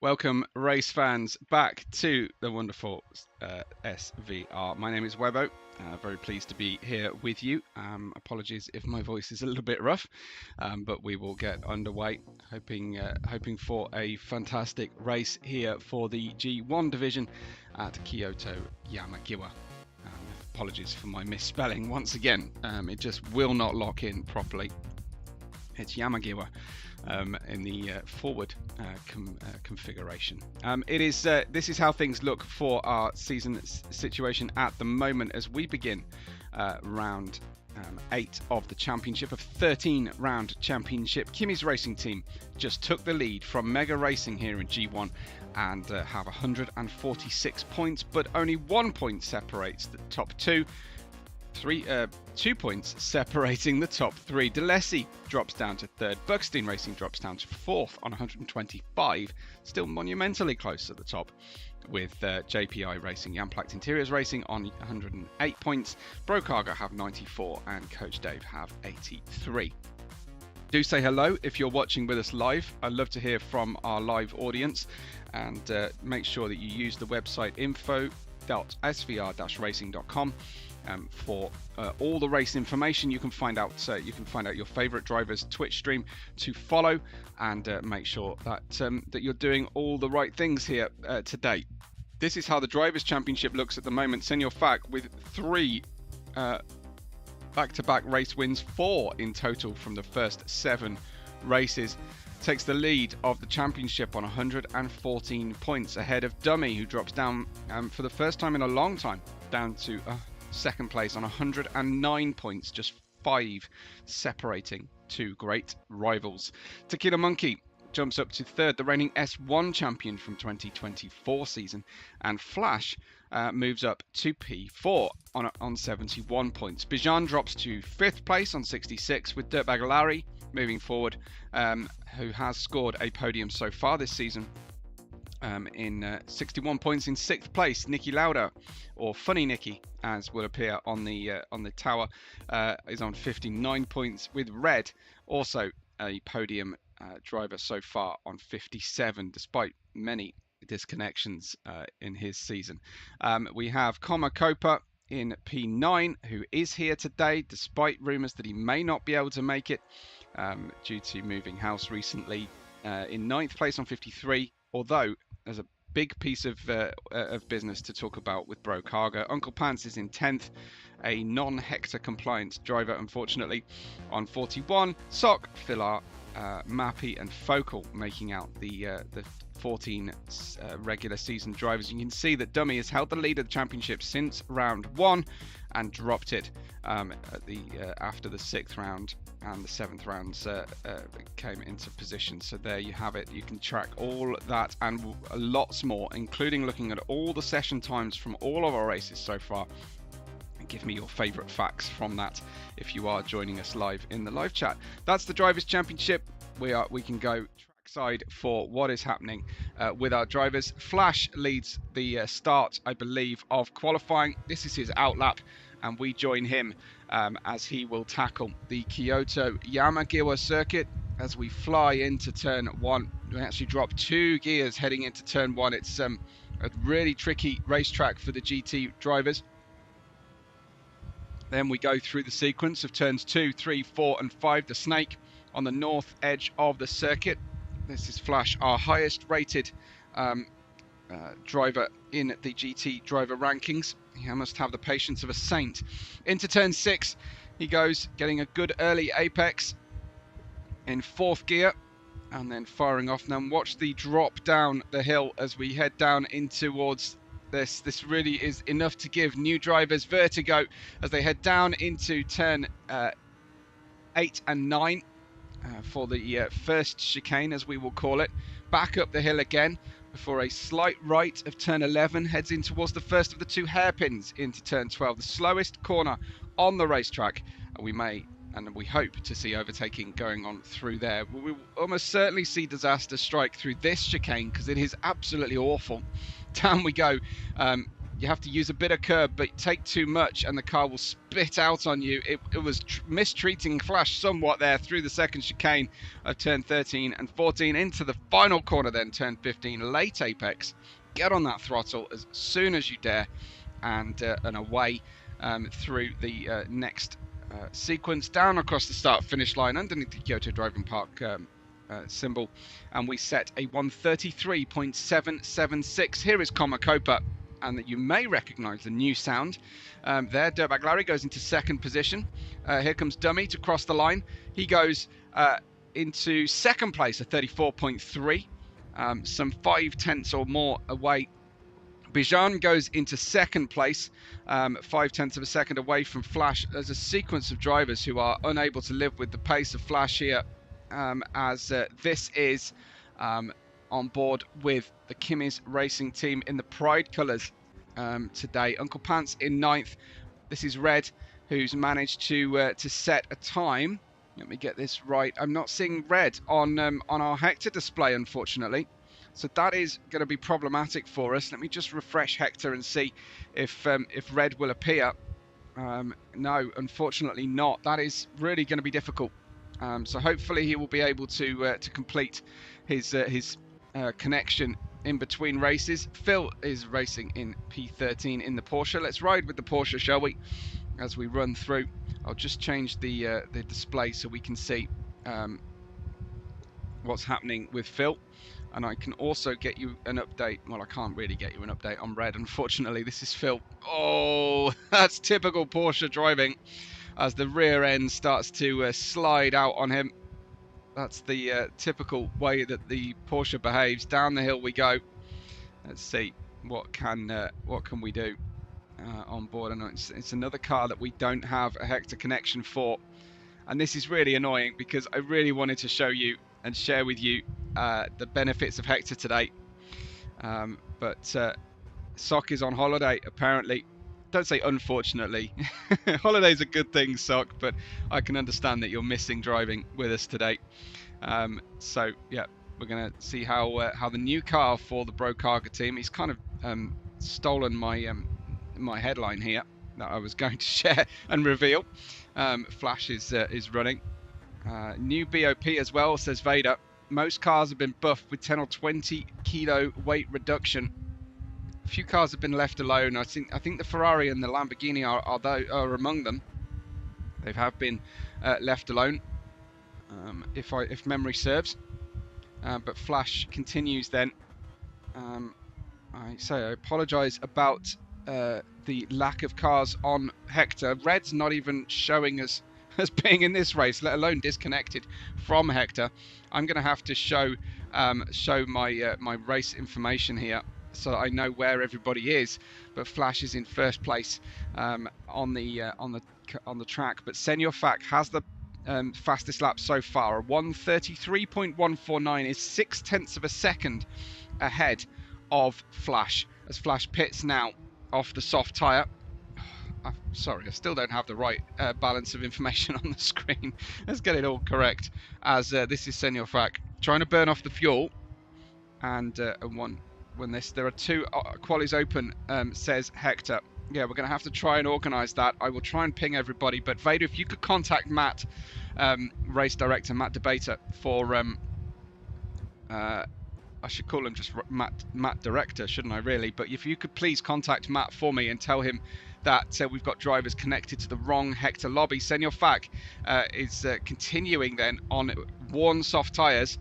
Welcome, race fans, back to the wonderful SVR. My name is Webbo. Very pleased to be here with you. Apologies if my voice is a little bit rough, but we will get underway. Hoping for a fantastic race here for the G1 division at Kyoto, Yamagiwa. Apologies for my misspelling once again. It just will not lock in properly. It's Yamagiwa in the forward configuration. This is how things look for our season situation at the moment as we begin round 8 of the championship, of 13 round championship. Kimi's racing team just took the lead from Mega Racing here in G1 and have 146 points, but only 1 point separates the top two. 2 points separating the top 3. DeLessie drops down to 3rd. Buckstein Racing drops down to 4th on 125. Still monumentally close at the top with JPI Racing, Jamplacht Interiors Racing on 108 points. Brocarga have 94 and Coach Dave have 83. Do say hello if you're watching with us live. I'd love to hear from our live audience, and make sure that you use the website info.svr-racing.com. For all the race information. You can find out your favorite driver's Twitch stream to follow, and make sure that that you're doing all the right things here today. This is how the drivers' championship looks at the moment. Senior Fac with 3 back-to-back race wins, 4 in total from the first 7 races, takes the lead of the championship on 114 points, ahead of Dummy, who drops down for the first time in a long time, down to second place on 109 points, just 5 separating 2 great rivals. Tequila Monkey jumps up to 3rd, the reigning S1 champion from 2024 season, and Flash moves up to P4 on 71 points. Bijan drops to 5th place on 66, with Dirtbag Larry moving forward, who has scored a podium so far this season. In 61 points in 6th place. Nicky Lauda, or Funny Nicky as will appear on the tower, is on 59 points, with Red also a podium driver so far on 57, despite many disconnections in his season. We have Coma Copa in P9, who is here today despite rumours that he may not be able to make it due to moving house recently. In 9th place on 53, although there's a big piece of business to talk about with Brocarga. Uncle Pants is in 10th, a non-hector compliant driver, unfortunately, on 41. Sock, Filar, Mappy and Focal making out the 14 regular season drivers. You can see that Dummy has held the lead of the championship since round 1 and dropped it after the 6th round and the 7th rounds came into position. So there you have it. You can track all that and lots more, including looking at all the session times from all of our races so far. And give me your favourite facts from that if you are joining us live in the live chat. That's the Drivers' Championship. We can go trackside for what is happening with our drivers. Flash leads the start, I believe, of qualifying. This is his outlap, and we join him as he will tackle the Kyoto Yamagiwa circuit as we fly into turn 1. We actually drop 2 gears heading into turn 1. It's a really tricky racetrack for the GT drivers. Then we go through the sequence of turns 2, 3, 4 and 5, the snake on the north edge of the circuit. This is Flash, our highest rated driver in the GT driver rankings. He must have the patience of a saint. Into turn 6 he goes, getting a good early apex in 4th gear and then firing off. Now watch the drop down the hill as we head down in towards this. This really is enough to give new drivers vertigo as they head down into turn 8 and 9 for the first chicane, as we will call it. Back up the hill again before a slight right of turn 11 heads in towards the first of the 2 hairpins into turn 12, the slowest corner on the racetrack. We may and we hope to see overtaking going on through there. We will almost certainly see disaster strike through this chicane because it is absolutely awful. Down we go you have to use a bit of curb, but take too much and the car will spit out on you. It was mistreating Flash somewhat there through the second chicane of turn 13 and 14 into the final corner then, turn 15, late apex. Get on that throttle as soon as you dare and away through the next sequence, down across the start-finish line underneath the Kyoto Driving Park symbol, and we set a 133.776. Here is Copa, and that you may recognise the new sound there. Dirtbag Larry goes into second position. Here comes Dummy to cross the line. He goes into second place, a 34.3, some 5/10 or more away. Bijan goes into second place, 5/10 of a second away from Flash. There's a sequence of drivers who are unable to live with the pace of Flash here, as this is on board with the Kimmies Racing team in the Pride colours today. Uncle Pants in 9th. This is Red, who's managed to set a time. Let me get this right. I'm not seeing Red on our Hector display, unfortunately. So that is going to be problematic for us. Let me just refresh Hector and see if Red will appear. No, unfortunately not. That is really going to be difficult. So hopefully he will be able to complete his connection in between races. Phil is racing in P13 in the Porsche. Let's ride with the Porsche, shall we? As we run through, I'll just change the display so we can see what's happening with Phil. And I can also get you an update. Well, I can't really get you an update on Red, unfortunately. This is Phil. Oh, that's typical Porsche driving as the rear end starts to slide out on him. That's the typical way that the Porsche behaves. Down the hill we go. Let's see what can we do on board. I know it's another car that we don't have a Hector connection for, and this is really annoying because I really wanted to show you and share with you the benefits of Hector today, but Sock is on holiday apparently. Don't say unfortunately. Holiday's a good thing, Sock, but I can understand that you're missing driving with us today. So yeah, we're gonna see how the new car for the Brokaga team. He's kind of stolen my my headline here that I was going to share and reveal. Flash is running. New BOP as well, says Vader. Most cars have been buffed with 10 or 20 kilo weight reduction. A few cars have been left alone. I think the Ferrari and the Lamborghini are among them. They have been left alone, if memory serves. But Flash continues then. I apologise about the lack of cars on Hector. Red's not even showing us as being in this race, let alone disconnected from Hector. I'm going to have to show my my race information here so that I know where everybody is. But Flash is in first place on the track. But Senor Fac has the fastest lap so far. 1:33.149 is 0.6 of a second ahead of Flash, as Flash pits now off the soft tyre. Sorry, I still don't have the right balance of information on the screen. Let's get it all correct, as this is Senor Fac trying to burn off the fuel, and when there are two qualies open, says Hector. Yeah, we're going to have to try and organise that. I will try and ping everybody, but Vader, if you could contact Matt, race director, Matt Debater, for I should call him just Matt Director, shouldn't I really? But if you could please contact Matt for me and tell him that we've got drivers connected to the wrong Hector lobby. Senor Fac is continuing then on worn soft tyres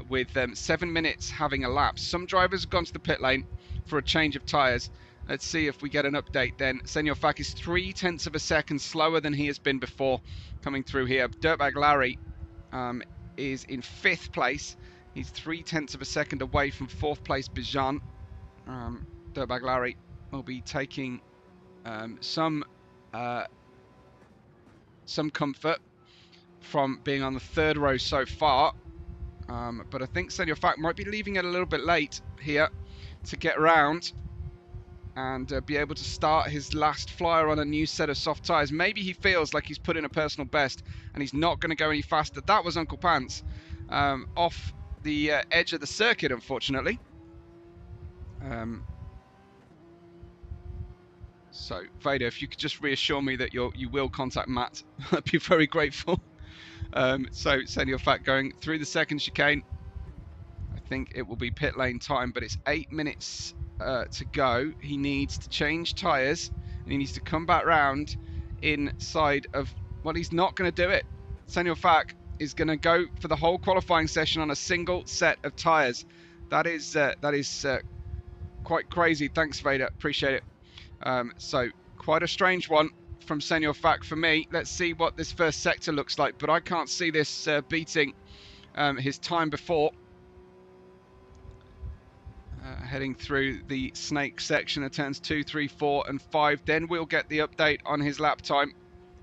with 7 minutes having elapsed. Some drivers have gone to the pit lane for a change of tyres. Let's see if we get an update then. Senor Fac is 0.3 of a second slower than he has been before coming through here. Dirtbag Larry is in 5th place. He's 0.3 of a second away from 4th place Bijan. Dirtbag Larry will be taking some comfort from being on the 3rd row so far, but I think Senor Fac might be leaving it a little bit late here to get around and be able to start his last flyer on a new set of soft tyres. Maybe he feels like he's put in a personal best and he's not going to go any faster. That was Uncle Pants off the edge of the circuit, unfortunately. So, Vader, if you could just reassure me that you will contact Matt, I'd be very grateful. So, Senor Fat going through the second chicane. I think it will be pit lane time, but it's 8 minutes to go. He needs to change tyres, and he needs to come back round inside of... Well, he's not going to do it. Senor Fat is going to go for the whole qualifying session on a single set of tyres. That is quite crazy. Thanks, Vader. Appreciate it. So quite a strange one from Senor Fat for me. Let's see what this first sector looks like, but I can't see this beating his time before. Heading through the snake section of turns 2, 3, 4 and 5. Then we'll get the update on his lap time.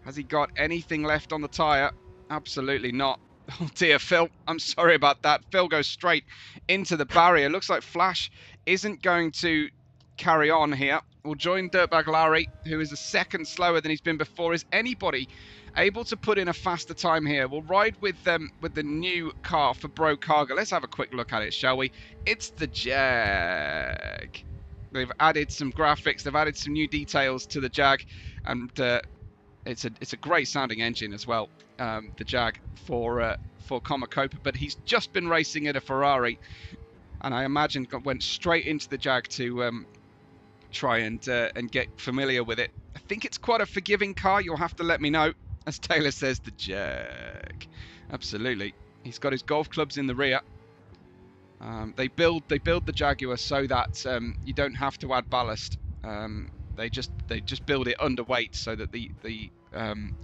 Has he got anything left on the tyre? Absolutely not. Oh dear, Phil, I'm sorry about that. Phil goes straight into the barrier. Looks like Flash isn't going to carry on here. We'll join Dirtbag Larry, who is a second slower than he's been before. Is anybody able to put in a faster time here? We'll ride with the new car for Bro Cargo. Let's have a quick look at it, shall we? It's the Jag. They've added some graphics. They've added some new details to the Jag, and it's a great sounding engine as well. The Jag for Copa, but he's just been racing in a Ferrari, and I imagine went straight into the Jag to try and get familiar with it. I think it's quite a forgiving car. You'll have to let me know. As Taylor says, the Jag. Absolutely. He's got his golf clubs in the rear. They build the Jaguar so that you don't have to add ballast. They just build it underweight so that the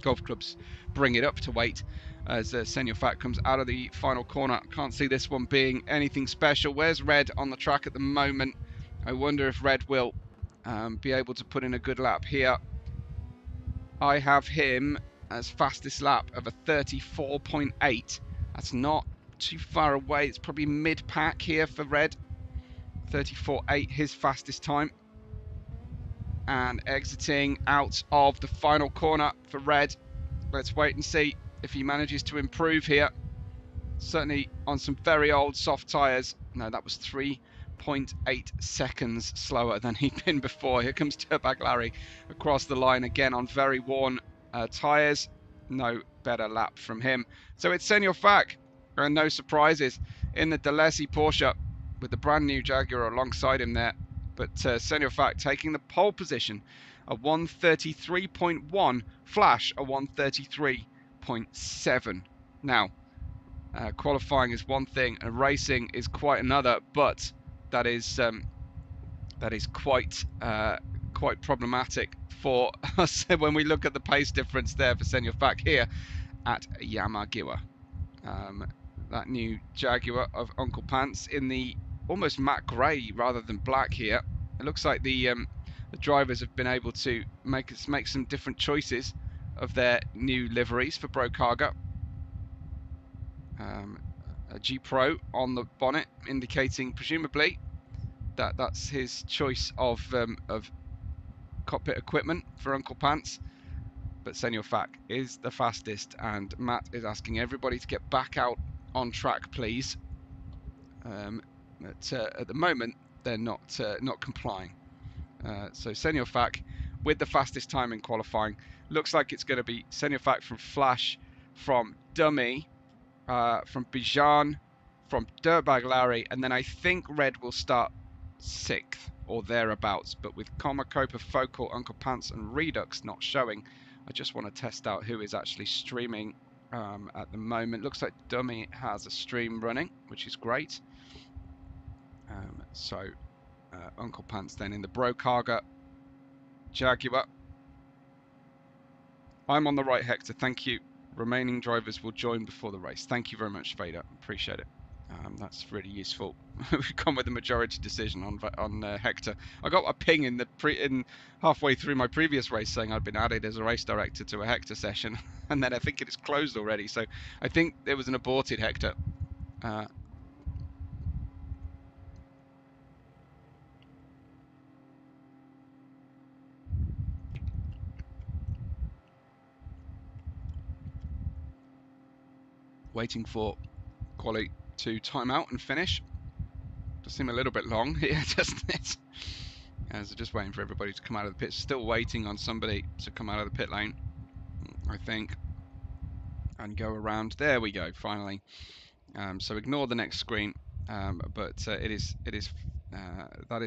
golf clubs bring it up to weight. As Senor Fat comes out of the final corner, can't see this one being anything special. Where's Red on the track at the moment? I wonder if Red will be able to put in a good lap here. I have him as fastest lap of a 34.8. That's not too far away. It's probably mid-pack here for Red. 34.8, his fastest time. And exiting out of the final corner for Red. Let's wait and see if he manages to improve here. Certainly on some very old soft tyres. No, that was 3.8 seconds slower than he'd been before. Here comes Dirtbag Larry across the line again on very worn tyres. No better lap from him. So it's Senor Fat, and no surprises in the Delesi Porsche with the brand new Jaguar alongside him there. But Senor Fat taking the pole position, a 133.1, Flash a 133.7. Now, qualifying is one thing and racing is quite another, but that is quite problematic for us when we look at the pace difference there for Senor Fat here at Yamagiwa. That new Jaguar of Uncle Pants in the almost matte grey rather than black here. It looks like the drivers have been able to make some different choices of their new liveries for Bro Cargo. A G Pro on the bonnet, indicating presumably that that's his choice of cockpit equipment for Uncle Pants. But Senor Fat is the fastest, and Matt is asking everybody to get back out on track, please. At the moment, they're not complying. So Senor Fat with the fastest time in qualifying. Looks like it's going to be Senor Fat from Flash, from Dummy, from Bijan, from Dirtbag Larry, and then I think Red will start 6th or thereabouts. But with Copa, Focal, Uncle Pants, and Redux not showing, I just want to test out who is actually streaming at the moment. Looks like Dummy has a stream running, which is great. So Uncle Pants then in the Bro Cargo Jaguar. I'm on the right, Hector. Thank you. Remaining drivers will join before the race. Thank you very much, Vader. Appreciate it. That's really useful. We've gone with the majority decision on Hector. I got a ping in halfway through my previous race saying I'd been added as a race director to a Hector session, and then I think it is closed already. So I think there was an aborted Hector. Waiting for quali to time out and finish. Does seem a little bit long here, doesn't it? So just waiting for everybody to come out of the pit. Still waiting on somebody to come out of the pit lane, I think, and go around. There we go, finally. So ignore the next screen, but that is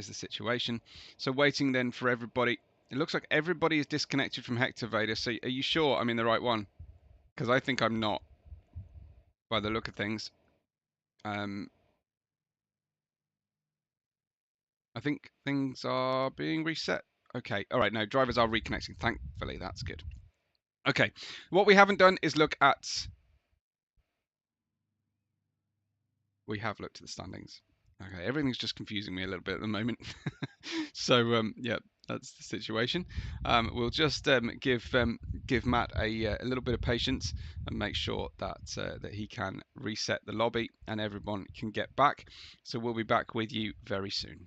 the situation. So waiting then for everybody. It looks like everybody is disconnected from Hector Vader. So are you sure I'm in the right one? Because I think I'm not, by the look of things. I think things are being reset. Okay, all right, no, drivers are reconnecting. Thankfully, that's good. Okay, what we haven't done is look at... We have looked at the standings. Okay, everything's just confusing me a little bit at the moment. So, yeah, that's the situation. We'll just give Matt a little bit of patience and make sure that that he can reset the lobby and everyone can get back. So we'll be back with you very soon.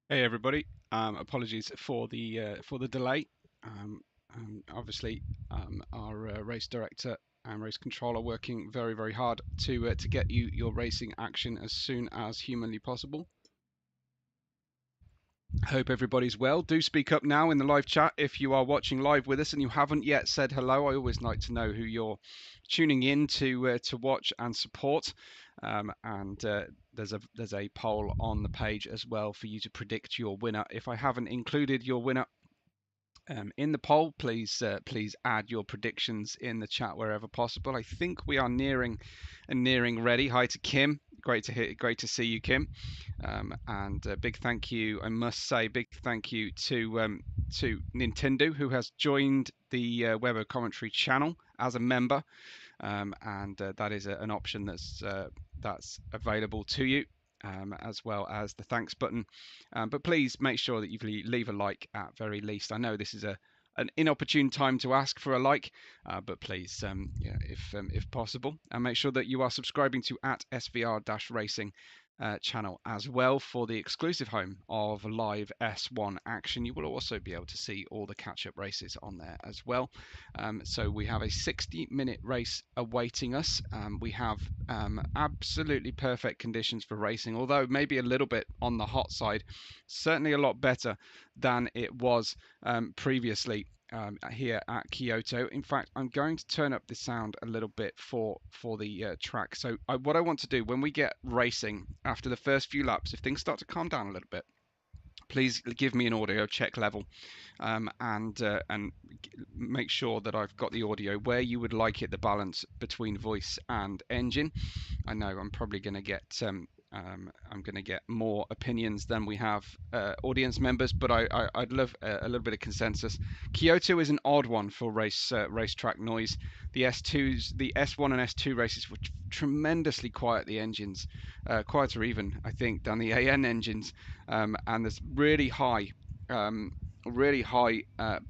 Hey everybody, apologies for the delay. Obviously, our race director and race controller working very hard to get you your racing action as soon as humanly possible. Hope everybody's well. Do speak up now in the live chat if you are watching live with us and you haven't yet said hello. I always like to know who you're tuning in to watch and support. There's a poll on the page as well for you to predict your winner. If I haven't included your winner in the poll, please add your predictions in the chat wherever possible. I think we are nearing ready. Hi to Kim. Great to see you, Kim. And a big thank you. I must say, big thank you to Nintendo, who has joined the Webbo commentary channel as a member, and that is an option that's available to you. As well as the thanks button, but please make sure that you leave a like at very least. I know this is an inopportune time to ask for a like, but please, if possible, and make sure that you are subscribing to @SVR-Racing channel as well for the exclusive home of live S1 action. You will also be able to see all the catch-up races on there as well. So we have a 60-minute race awaiting us. We have absolutely perfect conditions for racing, although maybe a little bit on the hot side. Certainly a lot better than it was previously here at Kyoto. In fact, I'm going to turn up the sound a little bit for the track. So what I want to do when we get racing after the first few laps, if things start to calm down a little bit, please give me an audio check level, and make sure that I've got the audio where you would like it, the balance between voice and engine. I know I'm probably going to get I'm going to get more opinions than we have audience members, but I'd love a little bit of consensus. Kyoto is an odd one for racetrack noise. The S1 and S2 races were tremendously quiet. The engines, quieter even, I think, than the AN engines, and there's really high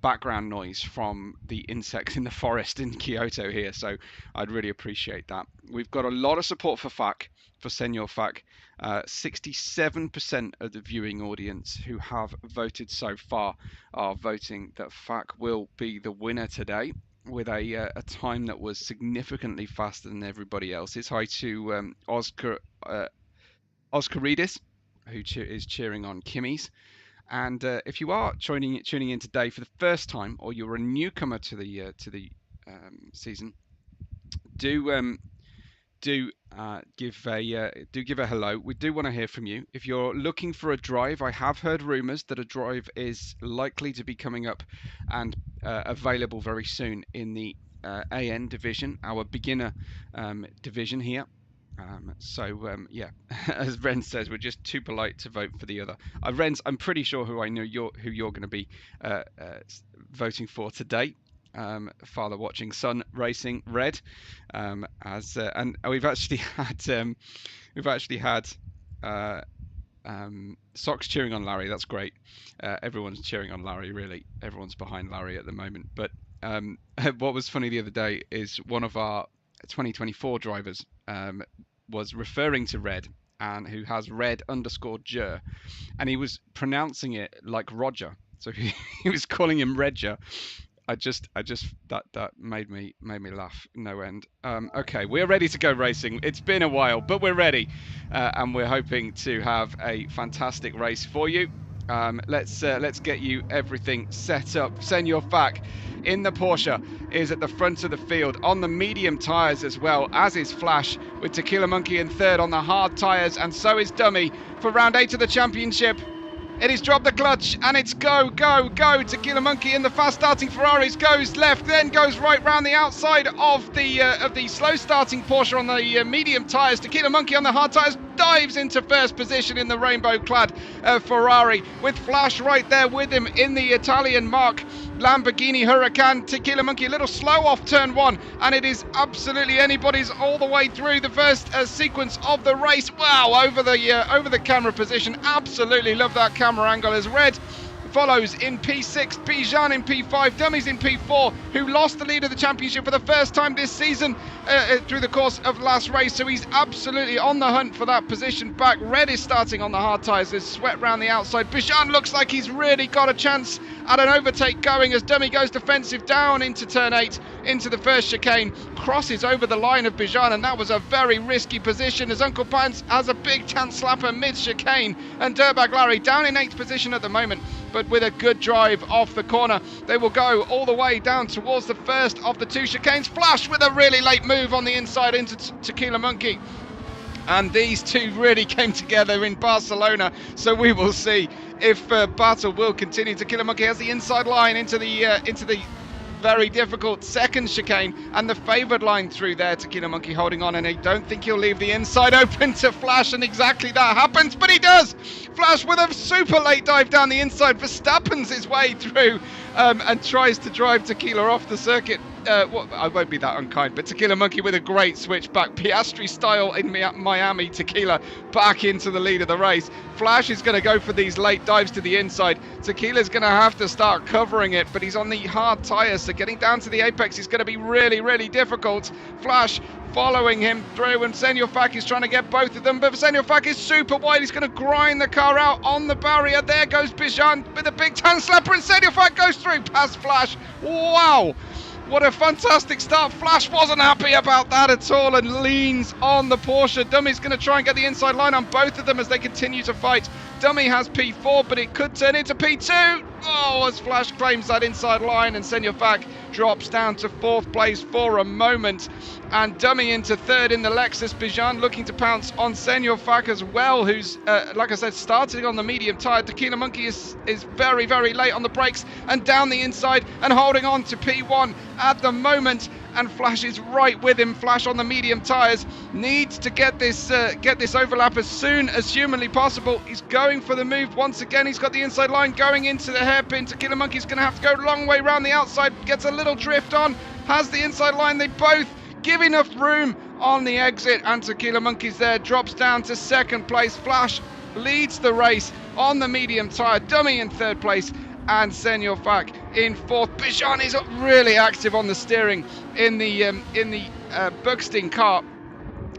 background noise from the insects in the forest in Kyoto here, so I'd really appreciate that. We've got a lot of support for FAC, for Senor FAC. 67% of the viewing audience who have voted so far are voting that FAC will be the winner today, with a time that was significantly faster than everybody else's. Hi to Oscaridis, who is cheering on Kimmy's. And if you are tuning in today for the first time, or you're a newcomer to the season, do give a hello. We do want to hear from you. If you're looking for a drive, I have heard rumours that a drive is likely to be coming up and available very soon in the AN division, our beginner division here. Yeah, as Ren says, we're just too polite to vote for the other. Ren's, I'm pretty sure who you're going to be voting for today. Father watching, son racing, red. And we've actually had Socks cheering on Larry. That's great. Everyone's cheering on Larry. Really, everyone's behind Larry at the moment. But what was funny the other day is one of our 2024 drivers was referring to Red, and who has Red_Jer, and he was pronouncing it like Roger, so he was calling him Redger. That made me laugh no end. Okay, we're ready to go racing. It's been a while, but we're ready, and we're hoping to have a fantastic race for you. Let's get you everything set up. Senor FAC in the Porsche is at the front of the field on the medium tyres, as well as is Flash, with Tequila Monkey in third on the hard tyres, and so is Dummy for round 8 of the championship. It is drop the clutch, and it's go. Tequila Monkey in the fast-starting Ferraris goes left, then goes right round the outside of the slow-starting Porsche on the medium tyres. Tequila Monkey on the hard tyres dives into first position in the rainbow-clad Ferrari, with Flash right there with him in the Italian marque Lamborghini Huracan. Tequila Monkey a little slow off turn 1, and it is absolutely anybody's all the way through the first sequence of the race. Wow, over the camera position, absolutely love that camera angle as Red follows in P6, Bijan in P5, Dummy's in P4, who lost the lead of the championship for the first time this season through the course of last race, so he's absolutely on the hunt for that position back. Red is starting on the hard tyres, there's sweat round the outside. Bijan looks like he's really got a chance at an overtake going as Dummy goes defensive down into turn 8, into the first chicane, crosses over the line of Bijan, and that was a very risky position as Uncle Pants has a big chance slapper mid-chicane, and Dirtbag Larry down in 8th position at the moment, but with a good drive off the corner. They will go all the way down towards the first of the 2 chicanes. Flash with a really late move on the inside into Tequila Monkey. And these two really came together in Barcelona, so we will see if battle will continue. Tequila Monkey has the inside line into the very difficult second chicane and the favoured line through there. Tequila Monkey holding on, and I don't think he'll leave the inside open to Flash, and exactly that happens, but he does. Flash with a super late dive down the inside, Verstappen's his way through and tries to drive Tequila off the circuit. I won't be that unkind, but Tequila Monkey with a great switch back, Piastri style in Miami. Tequila back into the lead of the race. Flash is going to go for these late dives to the inside. Tequila's going to have to start covering it, but he's on the hard tyres, so getting down to the apex is going to be really, really difficult. Flash following him through, and Senor Fak is trying to get both of them, but Senor Fak is super wide. He's going to grind the car out on the barrier. There goes Bijan with a big tan slapper, and Senor Fak goes through past Flash. Wow! What a fantastic start. Flash wasn't happy about that at all and leans on the Porsche. Dummy's going to try and get the inside line on both of them as they continue to fight. Dummy has P4, but it could turn into P2. Oh, as Flash claims that inside line, and Senor Fak drops down to 4th place for a moment. And Dummy into 3rd in the Lexus. Bijan looking to pounce on Senor Fak as well, who's, like I said, starting on the medium tyre. Tequila Monkey is very, very late on the brakes and down the inside and holding on to P1 at the moment. And Flash is right with him. Flash on the medium tyres needs to get this overlap as soon as humanly possible. He's going for the move once again. He's got the inside line going into the hairpin. Tequila Monkey's going to have to go a long way around the outside. Gets a little drift on. Has the inside line. They both give enough room on the exit, and Tequila Monkey's there. Drops down to 2nd place. Flash leads the race on the medium tyre. Dummy in 3rd place, and Senor Fak in 4th. Bijan is really active on the steering in the Buxton car,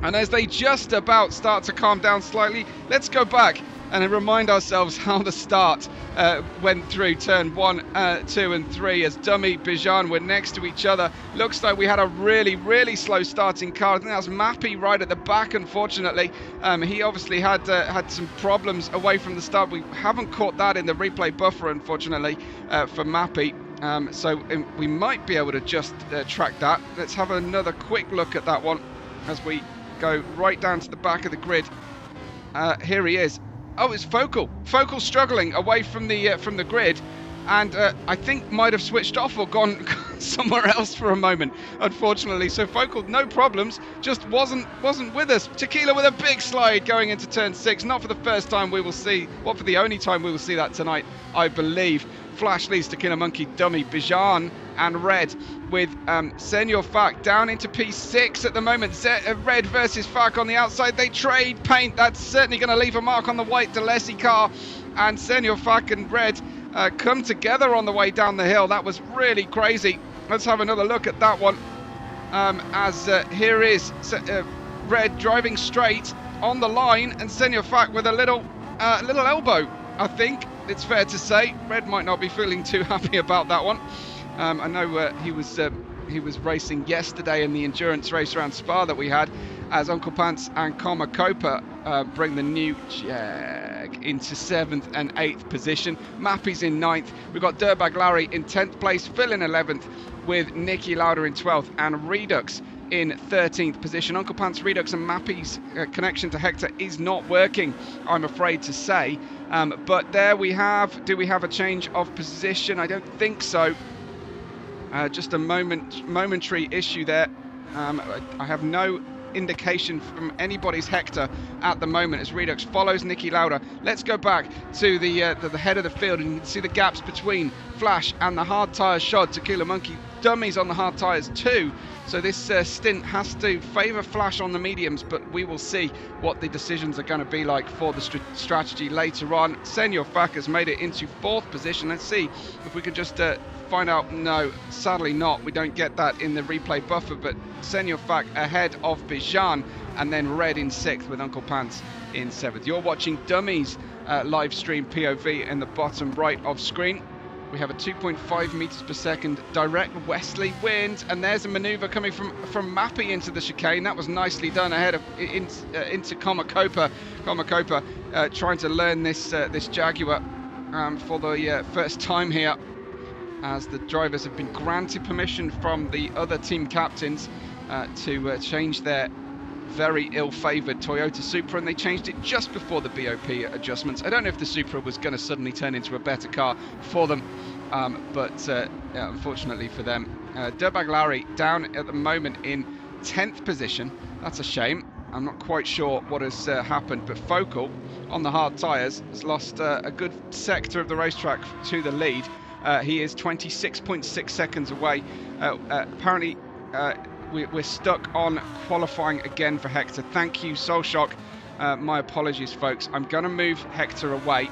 and as they just about start to calm down slightly, let's go back and remind ourselves how the start went through turn 1, 2 and 3 as Dummy, Bijan were next to each other. Looks like we had a really, really slow starting car. I think that was Mappy right at the back, unfortunately. He obviously had some problems away from the start. We haven't caught that in the replay buffer, unfortunately, for Mappy. So we might be able to just track that. Let's have another quick look at that one as we go right down to the back of the grid. Here he is. Oh, it's Focal. Focal struggling away from the grid, and I think might have switched off or gone somewhere else for a moment, unfortunately. So Focal, no problems, just wasn't with us. Tequila with a big slide going into turn 6. Not for the first time we will see, well, for the only time we will see that tonight, I believe. Flash leads Tequila Monkey, Dummy, Bijan and Red, with Senor Fak down into P6 at the moment. Red versus Fak on the outside. They trade paint. That's certainly going to leave a mark on the white Delesi car. And Senor Fak and Red come together on the way down the hill. That was really crazy. Let's have another look at that one. Here is Red driving straight on the line, and Senor Fak with a little elbow, I think it's fair to say. Red might not be feeling too happy about that one. I know he was racing yesterday in the endurance race around Spa that we had, as Uncle Pants and Comma Copa bring the new Jag into 7th and 8th position. Mappy's in 9th. We've got Dirtbag Larry in 10th place, Phil in 11th, with Nicky Lauder in 12th, and Redux in 13th position. Uncle Pants, Redux and Mappy's connection to Hector is not working, I'm afraid to say. But there we have, do we have a change of position? I don't think so. Just a momentary issue there. I have no indication from anybody's Hector at the moment as Redux follows Nicky Lauder. Let's go back to the head of the field, and you can see the gaps between Flash and the hard tyre shod. Tequila Monkey dummies on the hard tyres too. So this stint has to favour Flash on the mediums, but we will see what the decisions are going to be like for the strategy later on. Senor Fak has made it into 4th position. Let's see if we can just find out. No, sadly not. We don't get that in the replay buffer, but Senor Fak ahead of Bijan, and then Red in 6th with Uncle Pants in 7th. You're watching Dummies live stream POV in the bottom right of screen. We have a 2.5 meters per second direct westerly wind, and there's a maneuver coming from Mappy into the chicane. That was nicely done ahead of into Komakopa. Komakopa trying to learn this Jaguar for the first time here, as the drivers have been granted permission from the other team captains to change their very ill-favoured Toyota Supra, and they changed it just before the BOP adjustments. I don't know if the Supra was going to suddenly turn into a better car for them, but yeah, unfortunately for them, Dirtbag Larry down at the moment in 10th position. That's a shame. I'm not quite sure what has happened, but Focal on the hard tyres has lost a good sector of the racetrack to the lead. He is 26.6 seconds away. Apparently we're stuck on qualifying again for Hector. Thank you, Soulshock. My apologies, folks. I'm going to move Hector away,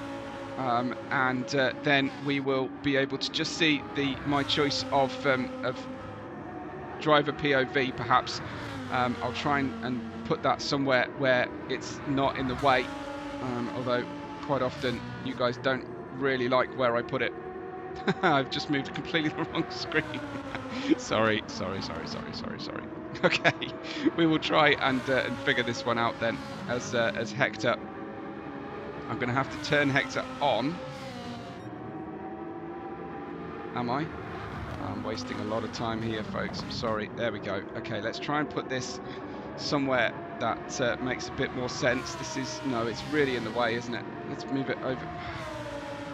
and then we will be able to just see my choice of driver POV, perhaps. I'll try and put that somewhere where it's not in the way, although quite often you guys don't really like where I put it. I've just moved completely the wrong screen. Sorry. Okay, we will try and figure this one out then. As Hector, I'm going to have to turn Hector on. Am I? I'm wasting a lot of time here, folks. I'm sorry. There we go. Okay, let's try and put this somewhere that makes a bit more sense. No, it's really in the way, isn't it? Let's move it over.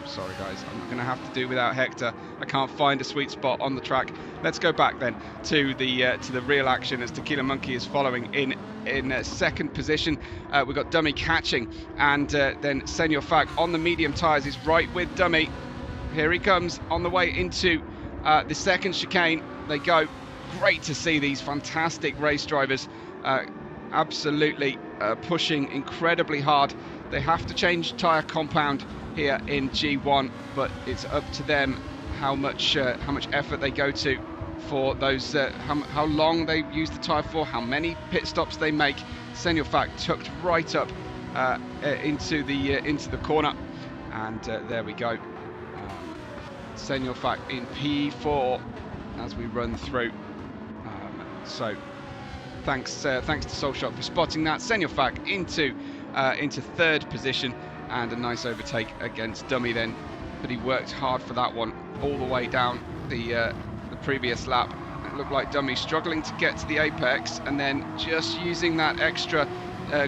Sorry guys, I'm going to have to do without Hector. I can't find a sweet spot on the track. Let's go back then to the real action, as Tequila Monkey is following in 2nd position. We've got Dummy catching, and then Senor Fak on the medium tyres is right with Dummy. Here he comes on the way into the 2nd chicane. They go. Great to see these fantastic race drivers absolutely pushing incredibly hard. They have to change tyre compound here in G1, but it's up to them how much effort they go to for those, how long they use the tyre for, how many pit stops they make. Senor Fak tucked right up into the corner, and there we go. Senor Fak in P4 as we run through. So thanks to Soulshot for spotting that. Senor Fak into 3rd position, and a nice overtake against Dummy then, but he worked hard for that one all the way down the previous lap. It looked like Dummy struggling to get to the apex, and then just using that extra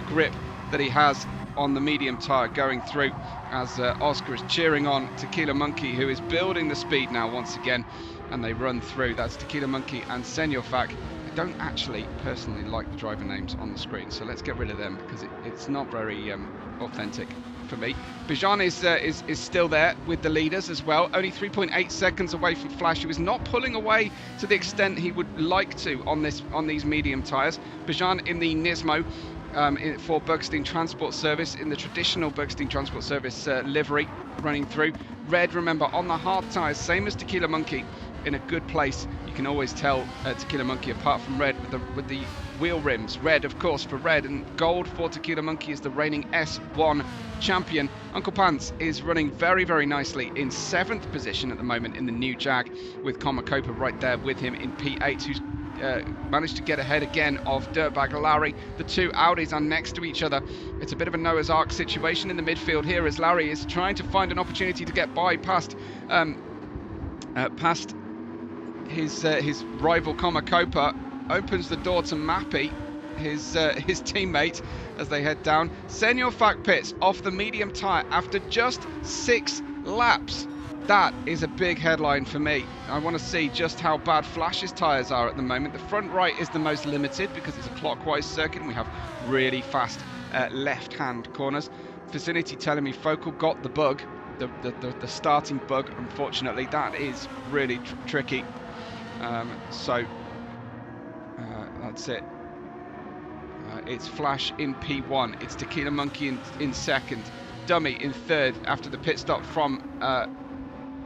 grip that he has on the medium tyre going through, as Oscar is cheering on Tequila Monkey, who is building the speed now once again, and they run through. That's Tequila Monkey and Senor Fak. I don't actually personally like the driver names on the screen, so let's get rid of them because it's not very authentic for me. Bijan is still there with the leaders as well, only 3.8 seconds away from Flash, who is not pulling away to the extent he would like to on these medium tyres. Bijan in the Nismo for Buxting Transport Service, in the traditional Buxting Transport Service livery, running through. Red, remember, on the hard tyres, same as Tequila Monkey, in a good place. You can always tell Tequila Monkey apart from Red with the wheel rims. Red, of course, for Red, and gold for Tequila Monkey is the reigning S1 champion. Uncle Pants is running very, very nicely in 7th position at the moment in the new Jag, with Komakopa right there with him in P8, who's managed to get ahead again of Dirtbag Larry. The two Audis are next to each other. It's a bit of a Noah's Ark situation in the midfield here, as Larry is trying to find an opportunity to get by past his rival Komakopa. Opens the door to Mappy, his teammate, as they head down. Senor Fak pits off the medium tyre after just 6 laps. That is a big headline for me. I want to see just how bad Flash's tyres are at the moment. The front right is the most limited because it's a clockwise circuit and we have really fast left-hand corners. Vicinity telling me Focal got the bug, the starting bug, unfortunately. That is really tricky. So that's it. It's Flash in P1. It's Tequila Monkey in second. Dummy in third after the pit stop from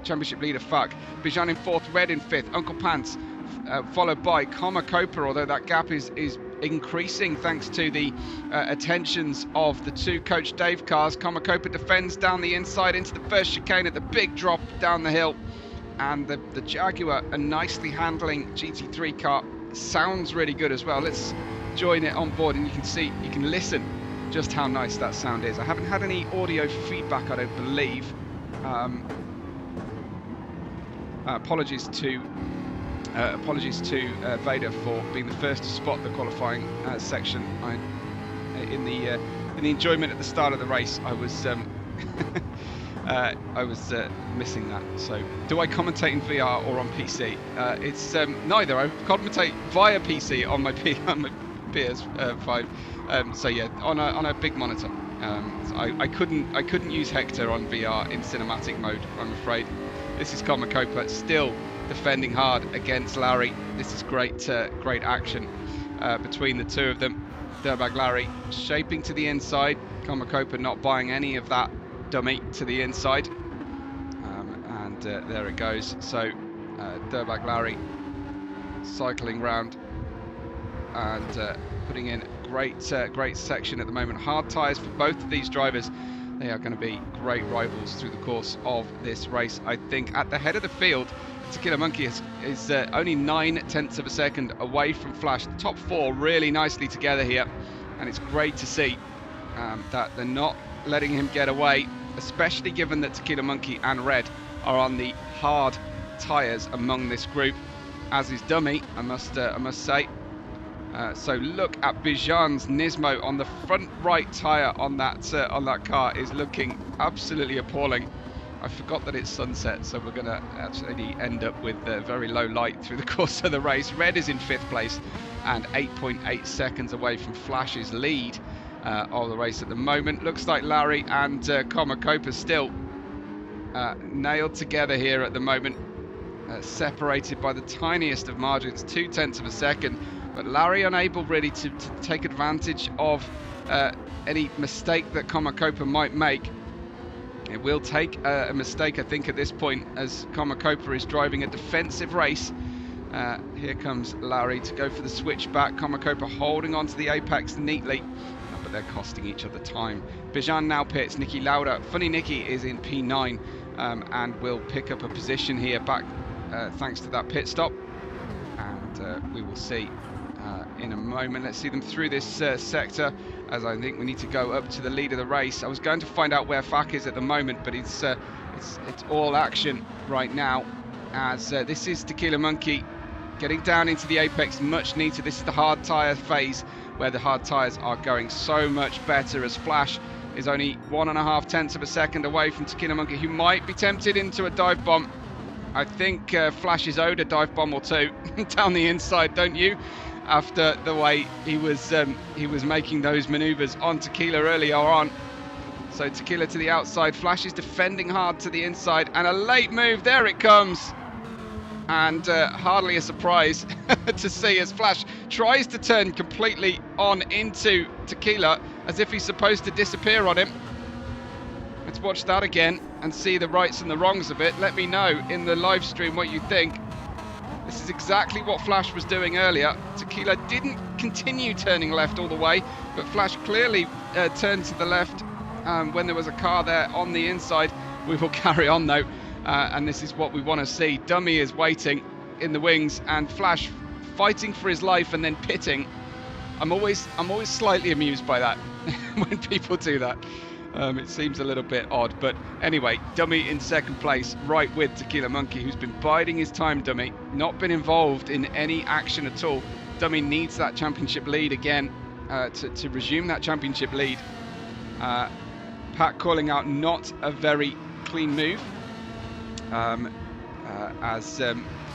championship leader Fuck. Bijan in fourth. Red in fifth. Uncle Pants followed by Copa, although that gap is increasing thanks to the attentions of the two Coach Dave cars. Copa defends down the inside into the first chicane at the big drop down the hill. And the Jaguar, a nicely handling GT3 car, sounds really good as well. Let's join it on board and you can listen just how nice that sound is. I haven't had any audio feedback, I don't believe. Apologies to Vader for being the first to spot the qualifying section. In the enjoyment at the start of the race, I was missing that. So, do I commentate in VR or on PC? It's neither. I commentate via PC on my PS5. So yeah, on a big monitor. I couldn't use Hector on VR in cinematic mode, I'm afraid. This is Copa still defending hard against Larry. This is great action between the two of them. Dirtbag Larry shaping to the inside. Copa not buying any of that dummy to the inside. And there it goes. So Dirtbag Larry cycling round and putting in great section at the moment. Hard tyres for both of these drivers. They are going to be great rivals through the course of this race. I think at the head of the field, Tequila Monkey is only 9/10 of a second away from Flash. The top four really nicely together here, and it's great to see that they're not letting him get away, especially given that Tequila Monkey and Red are on the hard tyres among this group, as is Dummy, I must say. So look at Bijan's Nismo on the front right tyre on that car is looking absolutely appalling. I forgot that it's sunset, so we're going to actually end up with very low light through the course of the race. Red is in 5th place and 8.8 seconds away from Flash's lead of the race at the moment. Looks like Larry and Copa still nailed together here at the moment, separated by the tiniest of margins, 0.2 of a second. But Larry unable really to take advantage of any mistake that Copa might make. It will take a mistake, I think, at this point, as Copa is driving a defensive race. Here comes Larry to go for the switchback. Copa holding onto the apex neatly, but they're costing each other time. Bijan now pits. Nicky Lauda. Funny Nicky is in P9 and will pick up a position here back thanks to that pit stop. And we will see in a moment. Let's see them through this sector, as I think we need to go up to the lead of the race. I was going to find out where Fak is at the moment, but it's all action right now, as this is Tequila Monkey getting down into the apex much neater. This is the hard tyre phase where the hard tyres are going so much better, as Flash is only 1.5 of a second away from Tequila Monkey, who might be tempted into a dive bomb. I think Flash is owed a dive bomb or two down the inside, don't you? After the way he was making those manoeuvres on Tequila earlier on. So Tequila to the outside, Flash is defending hard to the inside, and a late move, there it comes. And hardly a surprise to see as Flash tries to turn completely on into Tequila, as if he's supposed to disappear on him. Let's watch that again and see the rights and the wrongs of it. Let me know in the live stream what you think. This is exactly what Flash was doing earlier. Tequila didn't continue turning left all the way, but Flash clearly turned to the left when there was a car there on the inside. We will carry on though, and this is what we want to see. Dummy is waiting in the wings, and Flash fighting for his life and then pitting. I'm always slightly amused by that when people do that. It seems a little bit odd, but anyway, Dummy in second place, right with Tequila Monkey, who's been biding his time. Dummy not been involved in any action at all. Dummy needs that championship lead again to resume that championship lead. Pat calling out not a very clean move, as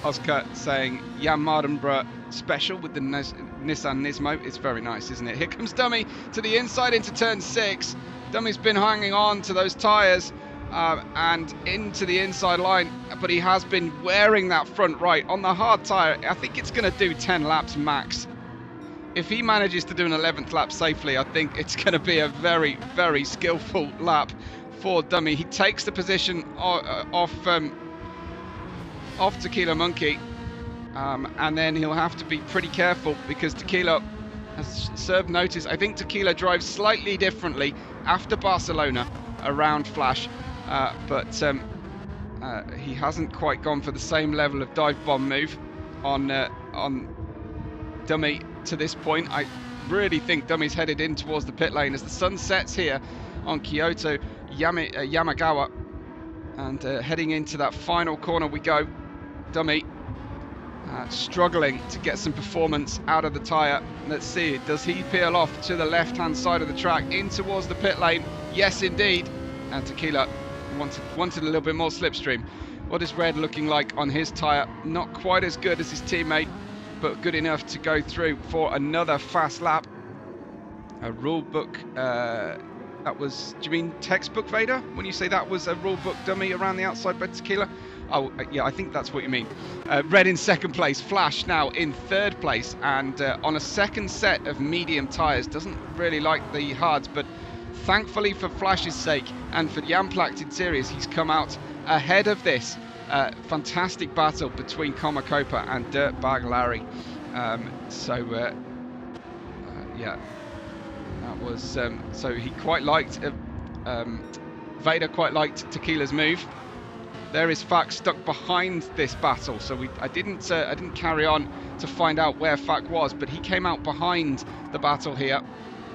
Oscar saying Jann Mardenborough special with the Nissan Nismo. It's very nice, isn't it? Here comes Dummy to the inside into turn 6. Dummy's been hanging on to those tyres and into the inside line, but he has been wearing that front right on the hard tyre. I think it's going to do 10 laps max. If he manages to do an 11th lap safely, I think it's going to be a very, very skillful lap for Dummy. He takes the position off Tequila Monkey, and then he'll have to be pretty careful because Tequila has served notice. I think Tequila drives slightly differently after Barcelona around Flash, but he hasn't quite gone for the same level of dive bomb move on Dummy to this point. I really think Dummy's headed in towards the pit lane as the sun sets here on Kyoto Yamagiwa, and heading into that final corner we go. Dummy struggling to get some performance out of the tyre. Let's see, does he peel off to the left hand side of the track in towards the pit lane? Yes indeed, and Tequila wanted a little bit more slipstream. What is Red looking like on his tyre? Not quite as good as his teammate, but good enough to go through for another fast lap. A rule book, that was, do you mean textbook Vader? When you say that was a rule book dummy around the outside by Tequila? Oh, yeah, I think that's what you mean. Red in second place, Flash now in third place, and on a second set of medium tyres. Doesn't really like the hards, but thankfully for Flash's sake and for Jamplacht Interiors, he's come out ahead of this. Fantastic battle between Comacopa and Dirtbag Larry. Yeah, that was so he quite liked Vader quite liked Tequila's move. There is Fak stuck behind this battle, so I didn't carry on to find out where Fak was, but he came out behind the battle here,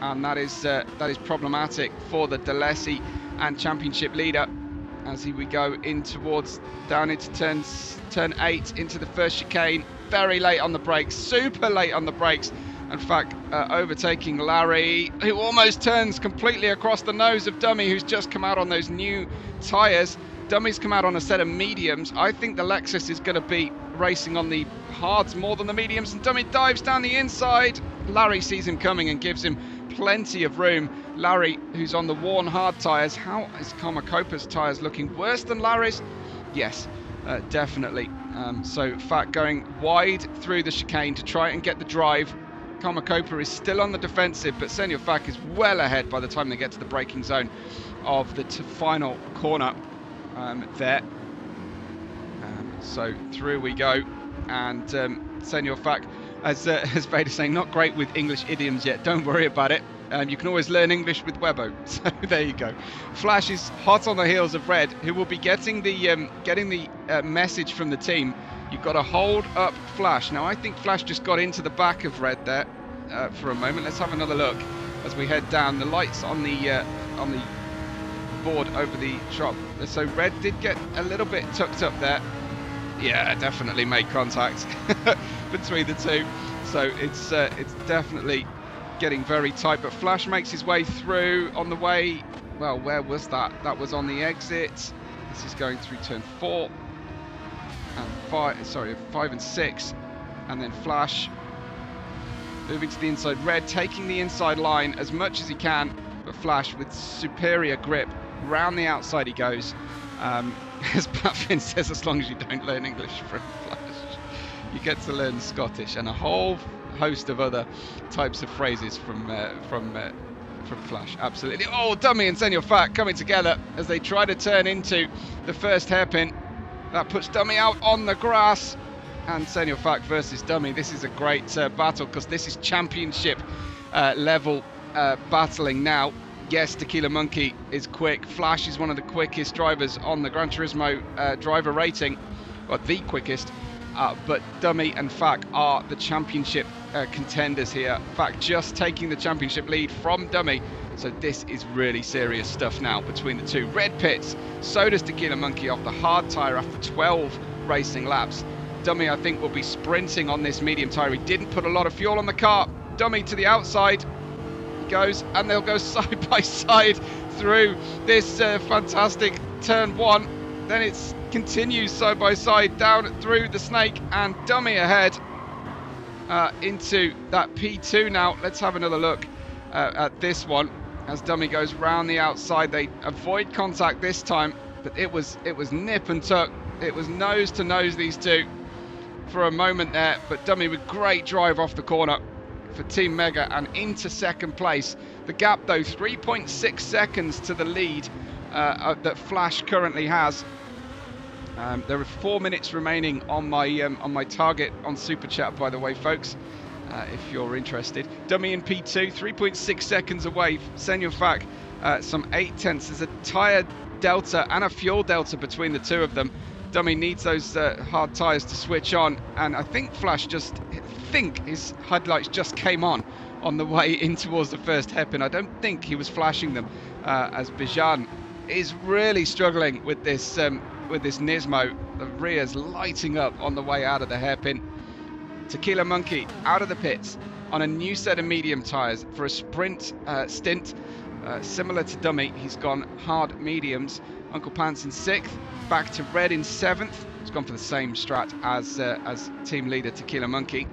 and that is problematic for the Delesi and championship leader. As we go in towards down into turn 8 into the first chicane, very late on the brakes, super late on the brakes. In fact, overtaking Larry, who almost turns completely across the nose of Dummy, who's just come out on those new tyres. Dummy's come out on a set of mediums. I think the Lexus is going to be racing on the hards more than the mediums, and Dummy dives down the inside. Larry sees him coming and gives him plenty of room. Larry, who's on the worn hard tyres. How is Comacopa's tyres looking? Worse than Larry's? Yes, definitely. So Fat going wide through the chicane to try and get the drive. Comacopa is still on the defensive, but Senior Fak is well ahead by the time they get to the braking zone of the final corner there. So through we go, and Senior Fak, as Vader saying, not great with English idioms yet. Don't worry about it. You can always learn English with Webbo. So there you go. Flash is hot on the heels of Red, who will be getting the message from the team. You've got to hold up Flash. Now I think Flash just got into the back of Red there for a moment. Let's have another look as we head down. The lights on the board over the shop. So Red did get a little bit tucked up there. Yeah, definitely made contact between the two. So it's definitely getting very tight, but Flash makes his way through on the way. Well, where was that? That was on the exit. This is going through turn 4 and 5 and 6, and then Flash moving to the inside. Red taking the inside line as much as he can, but Flash with superior grip. Round the outside he goes. As Patfin says, as long as you don't learn English from Flash, you get to learn Scottish and a whole host of other types of phrases from Flash. Absolutely. Oh, Dummy and Senior Fat coming together as they try to turn into the first hairpin. That puts Dummy out on the grass, and Senior Fat versus Dummy. This is a great battle because this is championship level battling now. Yes, Tequila Monkey is quick. Flash is one of the quickest drivers on the Gran Turismo driver rating, or the quickest. But Dummy and Fak are the championship contenders here. Fak just taking the championship lead from Dummy. So this is really serious stuff now between the two. Red pits, so does Tequila Monkey off the hard tyre after 12 racing laps. Dummy, I think, will be sprinting on this medium tyre. He didn't put a lot of fuel on the car. Dummy to the outside goes, and they'll go side by side through this fantastic turn 1. Then it continues side by side down through the snake, and Dummy ahead into that P2 now. Let's have another look at this one as Dummy goes round the outside. They avoid contact this time, but it was nip and tuck. It was nose to nose, these two, for a moment there. But Dummy with great drive off the corner for Team Mega and into second place. The gap, though, 3.6 seconds to the lead that Flash currently has. There are 4 minutes remaining on my target on Super Chat, by the way, folks, if you're interested. Dummy in P2, 3.6 seconds away. Senor Fac, some 8/10. There's a tyre delta and a fuel delta between the two of them. Dummy needs those hard tyres to switch on, and I think Flash his headlights just came on the way in towards the first hairpin. I don't think he was flashing them, as Bijan is really struggling with this Nismo. The rear's lighting up on the way out of the hairpin. Tequila Monkey out of the pits on a new set of medium tyres for a sprint stint. Similar to Dummy, he's gone hard mediums. Uncle Pants in 6th, back to Red in 7th. He's gone for the same strat as team leader Tequila Monkey.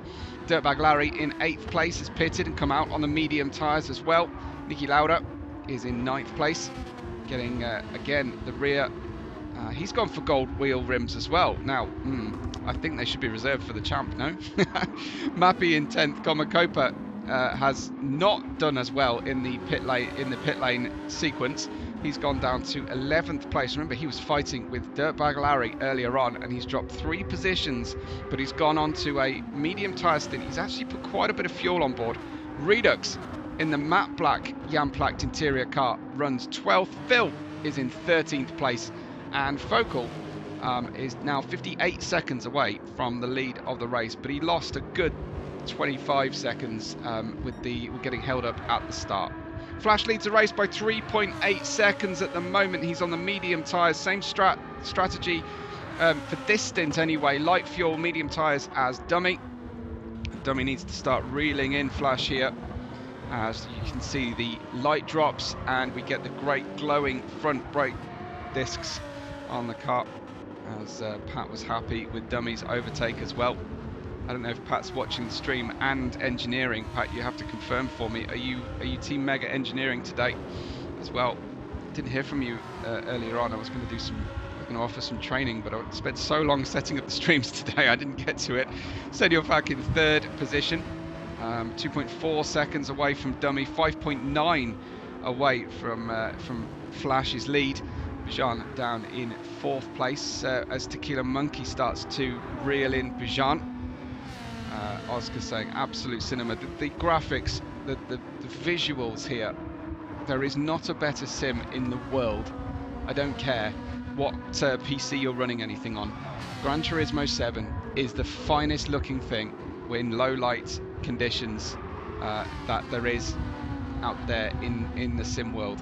Dirtbag Larry in 8th place has pitted and come out on the medium tyres as well. Nicky Lauda is in 9th place, getting again the rear. He's gone for gold wheel rims as well. Now, I think they should be reserved for the champ, no? Mappy in 10th. Komakopa has not done as well in the pit lane sequence. He's gone down to 11th place. Remember, he was fighting with Dirtbag Larry earlier on, and he's dropped 3 positions, but he's gone on to a medium tyre stint. He's actually put quite a bit of fuel on board. Redux in the matte black Yamplacked interior car runs 12th. Phil is in 13th place, and Focal is now 58 seconds away from the lead of the race, but he lost a good 25 seconds with getting held up at the start. Flash leads the race by 3.8 seconds at the moment. He's on the medium tyres. Same strategy for this stint anyway. Light fuel, medium tyres as Dummy. Dummy needs to start reeling in Flash here. As you can see, the light drops and we get the great glowing front brake discs on the car, as Pat was happy with Dummy's overtake as well. I don't know if Pat's watching the stream and engineering. Pat, you have to confirm for me. Are you Team Mega engineering today as well? Didn't hear from you earlier on. I was going to offer some training, but I spent so long setting up the streams today I didn't get to it. Senor Fac in 3rd position, 2.4 seconds away from Dummy, 5.9 away from Flash's lead. Bijan down in 4th place as Tequila Monkey starts to reel in Bijan. Oscar saying absolute cinema. The graphics, the visuals here, there is not a better sim in the world. I don't care what PC you're running anything on. Gran Turismo 7 is the finest looking thing in low light conditions that there is out there in the sim world.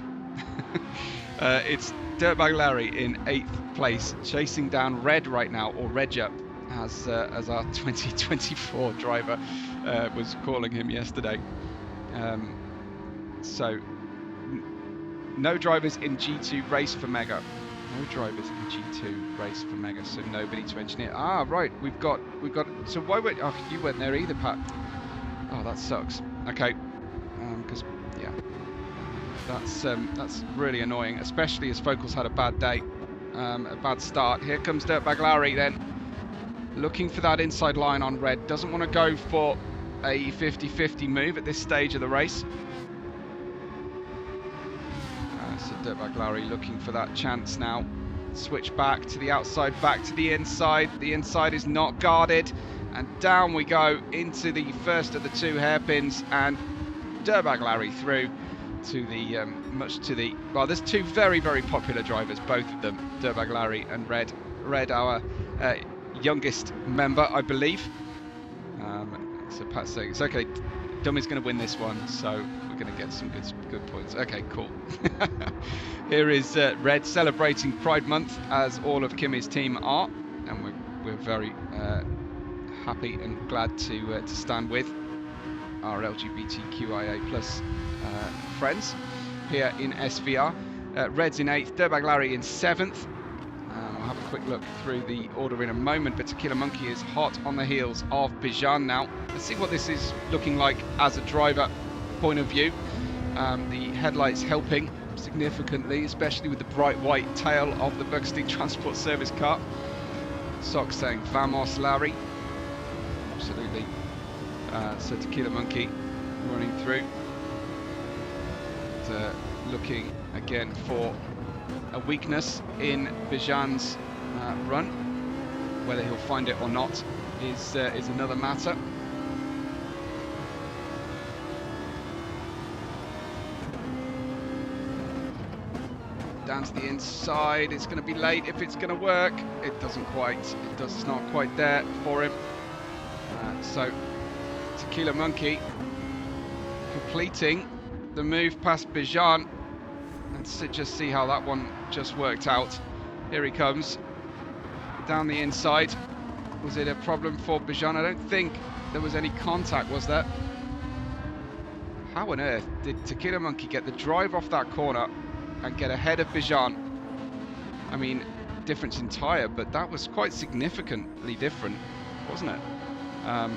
It's Dirtbag Larry in 8th place, chasing down Red right now, or Redja, as our 2024 driver was calling him yesterday. So no drivers in G2 race for Mega. No drivers in G2 race for Mega, so nobody to engineer. Ah, right, we've got. So why weren't? Oh, you weren't there either, Pat. Oh, that sucks. Okay, because yeah, that's really annoying, especially as Focal's had a bad day, a bad start. Here comes Dirtbag Larry then, looking for that inside line on Red. Doesn't want to go for a 50-50 move at this stage of the race. So Dirtbag Larry looking for that chance now. Switch back to the outside, back to the inside. The inside is not guarded, and down we go into the first of the 2 hairpins, and Dirtbag Larry through to the well, there's 2 very, very popular drivers, both of them, Dirtbag Larry and Red. Red, our youngest member, I believe. So Pat's saying it's okay, Dummy's going to win this one, so we're going to get some good points. Okay, cool. Here is Red celebrating Pride Month, as all of Kimmy's team are, and we're very happy and glad to stand with our LGBTQIA plus friends here in SVR. Red's in 8th, Dirtbag Larry in 7th. I'll have a quick look through the order in a moment, but Tequila Monkey is hot on the heels of Bijan now. Let's see what this is looking like as a driver point of view. The headlights helping significantly, especially with the bright white tail of the Buckstein Transport Service car. Sox saying Vamos Larry. Absolutely. So Tequila Monkey running through. Looking again for a weakness in Bijan's run. Whether he'll find it or not is another matter. Down to the inside, it's going to be late if it's going to work. It's not quite there for him. So Tequila Monkey completing the move past Bijan. Let's just see how that one just worked out. Here he comes down the inside. Was it a problem for Bijan? I don't think there was any contact, was there? How on earth did Tequila Monkey get the drive off that corner and get ahead of Bijan? I mean, difference in tyre, but that was quite significantly different, wasn't it? I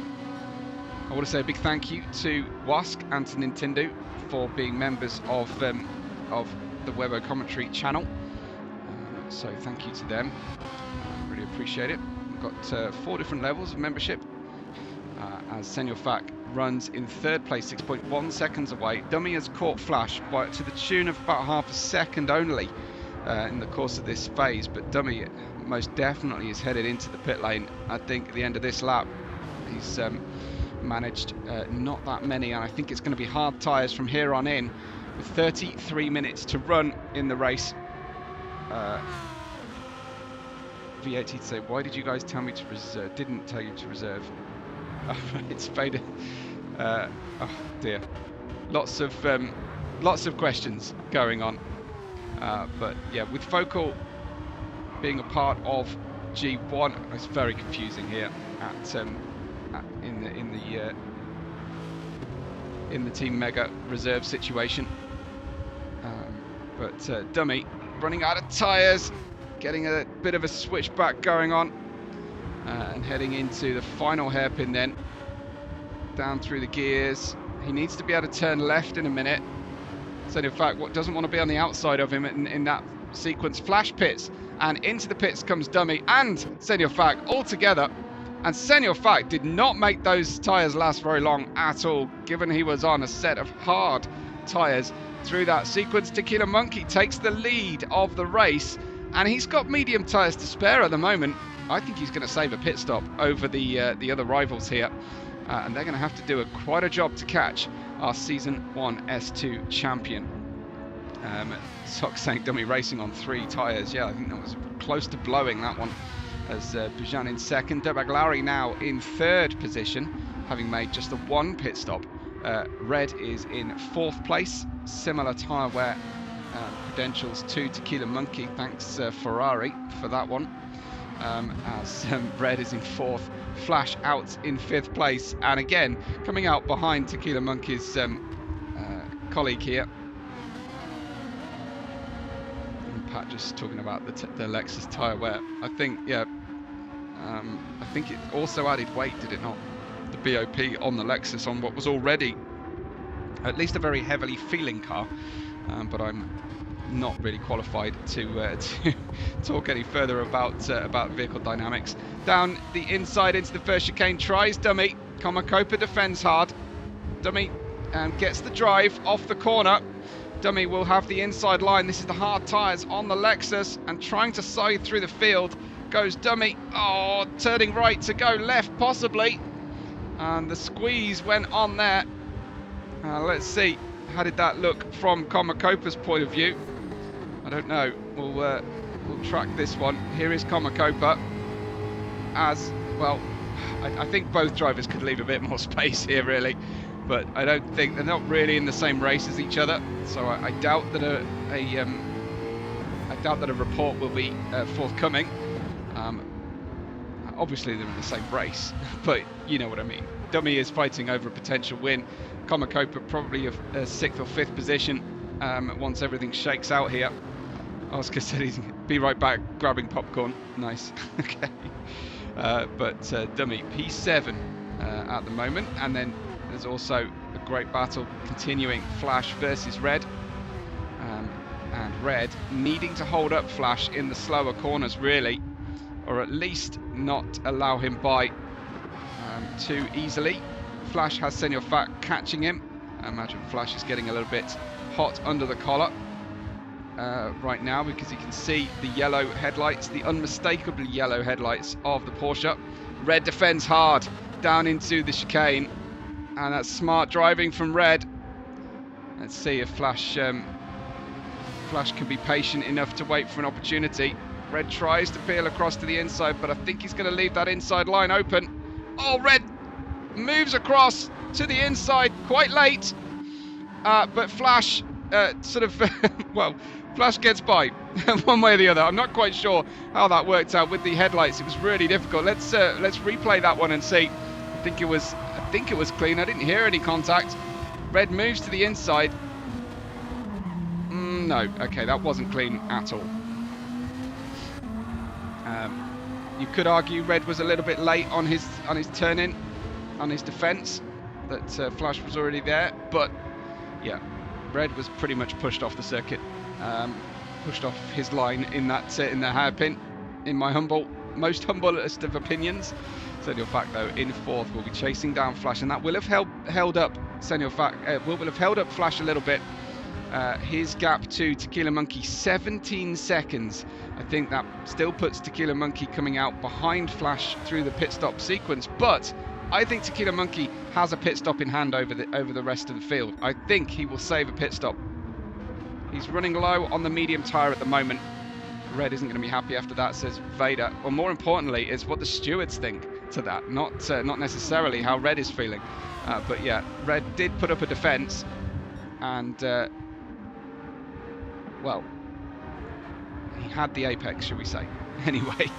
want to say a big thank you to Wask and to Nintendo for being members of the Webbo commentary channel. So thank you to them. Really appreciate it. We've got 4 different levels of membership. As Senor Fac runs in 3rd place, 6.1 seconds away. Dummy has caught Flash to the tune of about half a second only in the course of this phase, but Dummy most definitely is headed into the pit lane. I think at the end of this lap, he's managed not that many, and I think it's going to be hard tyres from here on in, with 33 minutes to run in the race. V80 to say, why did you guys tell me to reserve? Didn't tell you to reserve. It's faded. Oh dear, lots of questions going on. But yeah, with Focal being a part of G1, it's very confusing here in the Team Mega reserve situation. But Dummy running out of tyres, getting a bit of a switchback going on. And heading into the final hairpin then, down through the gears. He needs to be able to turn left in a minute. So in fact, what doesn't want to be on the outside of him in that sequence. Flash pits, and into the pits comes Dummy and Senor Fac all together. And Senor Fac did not make those tyres last very long at all, given he was on a set of hard tyres through that sequence. Tequila Monkey takes the lead of the race, and he's got medium tyres to spare at the moment. I think he's going to save a pit stop over the other rivals here, and they're going to have to do quite a job to catch our Season 1 S2 champion. Sox saying Dummy racing on 3 tyres. Yeah, I think that was close to blowing that one. As Bijan in 2nd, Debaglari now in 3rd position, having made just the 1 pit stop. Red is in 4th place, similar tyre wear credentials to Tequila Monkey. Thanks Ferrari for that one. As Red is in 4th, Flash out in 5th place, and again coming out behind Tequila Monkey's colleague here. And Pat just talking about the Lexus tyre wear. I think, yeah, I think it also added weight, did it not? The BOP on the Lexus on what was already at least a very heavily feeling car, but I'm not really qualified to talk any further about vehicle dynamics. Down the inside into the first chicane, tries Dummy. Komakopa defends hard. Dummy gets the drive off the corner. Dummy will have the inside line. This is the hard tyres on the Lexus, and trying to side through the field goes Dummy. Oh, turning right to go left possibly, and the squeeze went on there. Let's see, how did that look from Komakopa's point of view? I don't know. We'll track this one. Here is Komakopa. As well, I think both drivers could leave a bit more space here, really, but I don't think they're not really in the same race as each other. So I doubt that a report will be forthcoming. Obviously, they're in the same race, but you know what I mean. Dummy is fighting over a potential win. Komakopa probably a 6th or 5th position once everything shakes out here. Oscar said he's be right back grabbing popcorn. Nice. Okay. But Dummy P7 at the moment, and then there's also a great battle continuing. Flash versus Red. And Red needing to hold up Flash in the slower corners, really, or at least not allow him by too easily. Flash has Senor Fat catching him. I imagine Flash is getting a little bit hot under the collar right now, because you can see the yellow headlights, the unmistakably yellow headlights of the Porsche. Red defends hard down into the chicane, and that's smart driving from Red. Let's see if Flash can be patient enough to wait for an opportunity. Red tries to peel across to the inside, but I think he's going to leave that inside line open. Oh, Red moves across to the inside quite late, but Flash sort of, well, Flash gets by one way or the other. I'm not quite sure how that worked out with the headlights. It was really difficult. Let's replay that one and see. I think it was clean. I didn't hear any contact. Red moves to the inside. No, okay, that wasn't clean at all. You could argue Red was a little bit late on his turn in, on his defence, that Flash was already there, but yeah, Red was pretty much pushed off the circuit, pushed off his line in that in the hairpin. In my most humblest of opinions, Senor Fat though in fourth will be chasing down Flash, and that will have held up Senor Fat. Will have held up Flash a little bit. His gap to Tequila Monkey 17 seconds. I think that still puts Tequila Monkey coming out behind Flash through the pit stop sequence, but I think Tequila Monkey has a pit stop in hand over the rest of the field. I think he will save a pit stop. He's running low on the medium tyre at the moment. Red isn't going to be happy after that, says Vader. Or more importantly, is what the stewards think to that, not necessarily how Red is feeling. But yeah, Red did put up a defence, and well, he had the apex, shall we say. Anyway,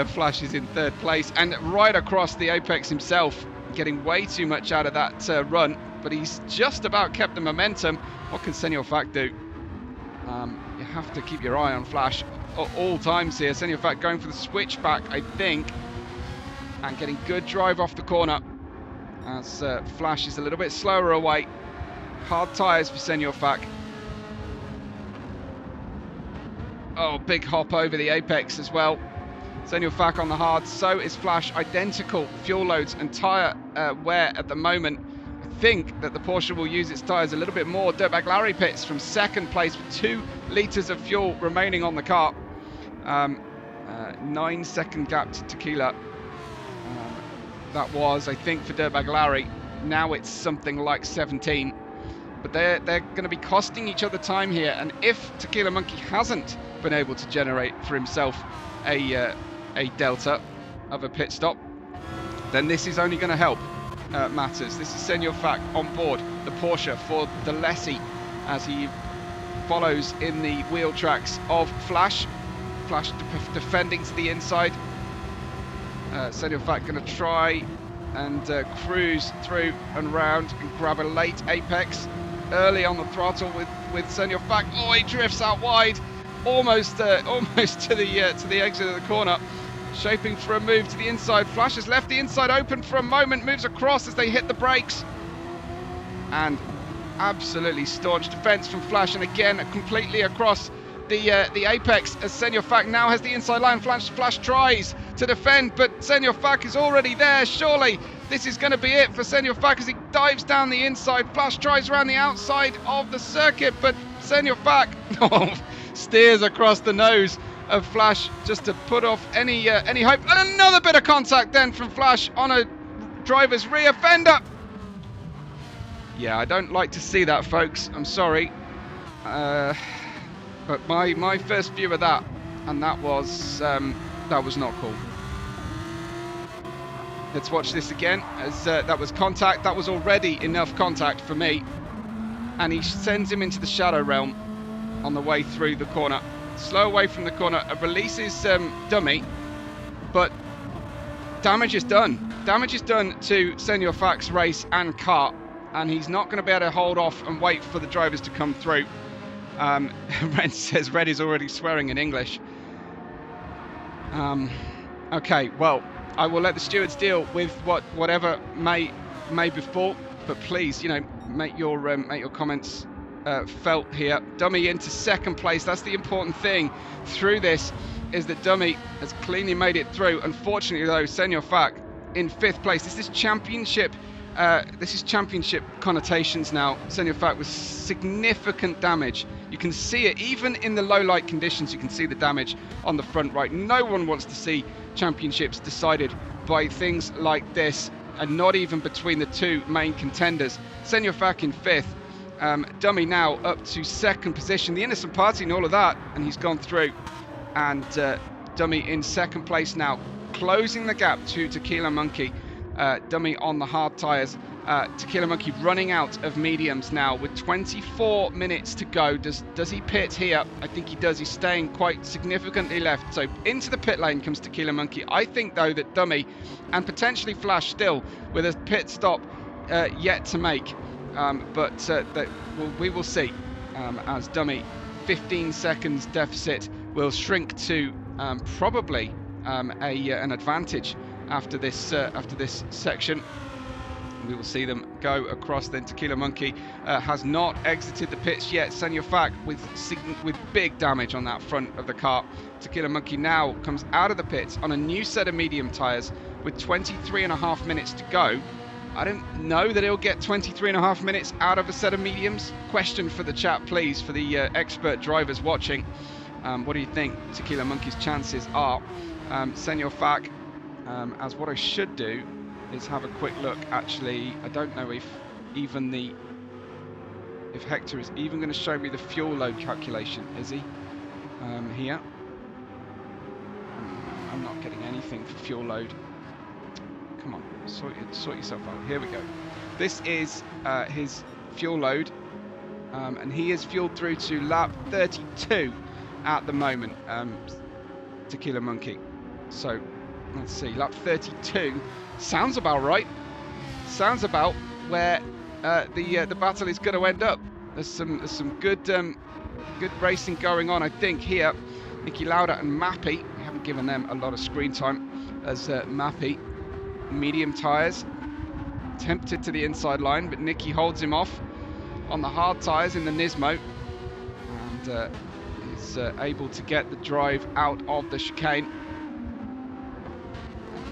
Flash is in third place, and right across the apex himself, getting way too much out of that run, but he's just about kept the momentum. What can Senor Fat do? You have to keep your eye on Flash at all times here. Senor Fat going for the switchback, I think, and getting good drive off the corner, as Flash is a little bit slower away. Hard tyres for Senor Fat. Oh, big hop over the apex as well. Senor Fat on the hard, so is Flash. Identical fuel loads and tyre wear at the moment. I think that the Porsche will use its tyres a little bit more. Dirtbag Larry pits from second place with 2 litres of fuel remaining on the car. 9-second gap to Tequila. That was, I think, for Dirtbag Larry. Now it's something like 17. But they're going to be costing each other time here, and if Tequila Monkey hasn't been able to generate for himself a delta of a pit stop, then this is only going to help matters. This is Senor Fat on board the Porsche for the Lessie as he follows in the wheel tracks of Flash. Flash defending to the inside. Senor Fat going to try and cruise through and round and grab a late apex early on the throttle with Senor Fat. Oh, he drifts out wide, almost to the exit of the corner, shaping for a move to the inside. Flash has left the inside open for a moment, moves across as they hit the brakes, and absolutely staunch defense from Flash, and again completely across the apex as Senor Fat now has the inside line. Flash tries to defend, but Senor Fat is already there. Surely this is going to be it for Senor Fat as he dives down the inside. Flash tries around the outside of the circuit, but Senor Fat steers across the nose of Flash just to put off any hope. And another bit of contact then from Flash on a driver's rear fender. Yeah, I don't like to see that, folks. I'm sorry. But my first view of that, and that was not cool. Let's watch this again, as that was contact. That was already enough contact for me, and he sends him into the shadow realm on the way through the corner. Slow away from the corner, releases dummy, but damage is done. Damage is done to Senor Fat's race and car, and he's not going to be able to hold off and wait for the drivers to come through. Ren says Red is already swearing in English. Okay, well, I will let the stewards deal with whatever may befall, but please, make your comments felt here. Dummy into second place. That's the important thing through this, is that Dummy has cleanly made it through. Unfortunately though, Senor Fak in 5th place. This is championship connotations now. Senor Fak with significant damage. You can see it even in the low light conditions. You can see the damage on the front right. No one wants to see championships decided by things like this, and not even between the two main contenders. Senor Fak in 5th. Dummy now up to 2nd position. The innocent party and all of that, and he's gone through. And Dummy in 2nd place now, closing the gap to Tequila Monkey. Dummy on the hard tyres. Tequila Monkey running out of mediums now with 24 minutes to go. Does he pit here? I think he does. He's staying quite significantly left. So into the pit lane comes Tequila Monkey. I think though that Dummy and potentially Flash still with a pit stop yet to make. We will see as Dummy 15 seconds deficit will shrink to probably an advantage after this section. We will see them go across. Then Tequila Monkey has not exited the pits yet. Senor Fak with big damage on that front of the car. Tequila Monkey now comes out of the pits on a new set of medium tyres with 23.5 minutes to go. I don't know that he'll get 23.5 minutes out of a set of mediums. Question for the chat, please, for the expert drivers watching. What do you think Tequila Monkey's chances are? Senor Fak, as what I should do is have a quick look. Actually, I don't know if Hector is even going to show me the fuel load calculation. Is he? Here. I'm not getting anything for fuel load. Come on, sort yourself out. Here we go. This is his fuel load, and he is fueled through to lap 32 at the moment, Tequila Monkey. So let's see, lap 32 sounds about right. Sounds about where the battle is going to end up. There's some good racing going on, I think, here. Niki Lauda and Mappy, we haven't given them a lot of screen time, as Mappy, medium tyres, tempted to the inside line, but Niki holds him off on the hard tyres in the Nismo, and is able to get the drive out of the chicane.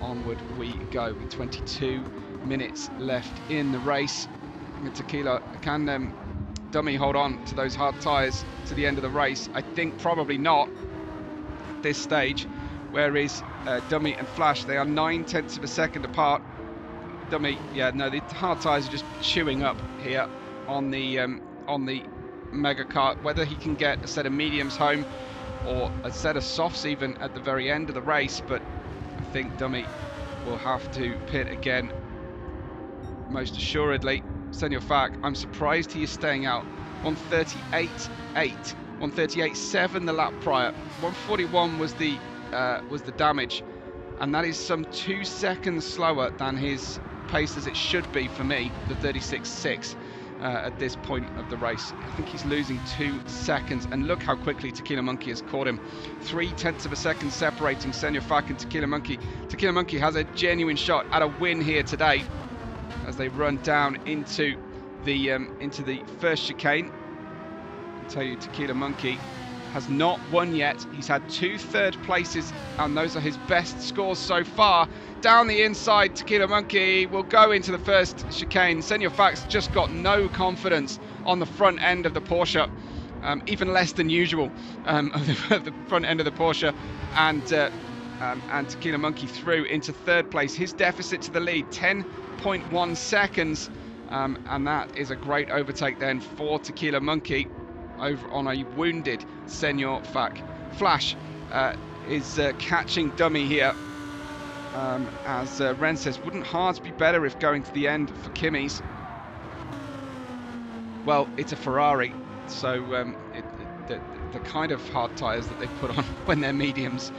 Onward we go with 22 minutes left in the race. Tequila, can Dummy hold on to those hard tyres to the end of the race? I think probably not at this stage. Where is Dummy and Flash? They are 9/10 of a second apart. Dummy, yeah, no, the hard tyres are just chewing up here on the mega kart. Whether he can get a set of mediums home or a set of softs even at the very end of the race, but I think Dummy will have to pit again, most assuredly. Senor Fak, I'm surprised he is staying out. 138.8, 138.7 the lap prior. 141 was the damage, and that is some 2 seconds slower than his pace as it should be for me, the 36.6 at this point of the race. I think he's losing 2 seconds, and look how quickly Tequila Monkey has caught him. 0.3 of a second separating Senor Fak and Tequila Monkey. Tequila Monkey has a genuine shot at a win here today as they run down into the first chicane. I'll tell you, Tequila Monkey has not won yet. He's had 2 third places, and those are his best scores so far. Down the inside, Tequila Monkey will go into the first chicane. Senor Fak's just got no confidence on the front end of the Porsche, even less than usual of the front end of the Porsche, and Tequila Monkey through into 3rd place. His deficit to the lead, 10.1 seconds, and that is a great overtake then for Tequila Monkey over on a wounded Senor Fak. Flash is catching Dummy here, as Ren says, wouldn't hards be better if going to the end for Kimmy's? Well, it's a Ferrari, so the kind of hard tyres that they put on when they're mediums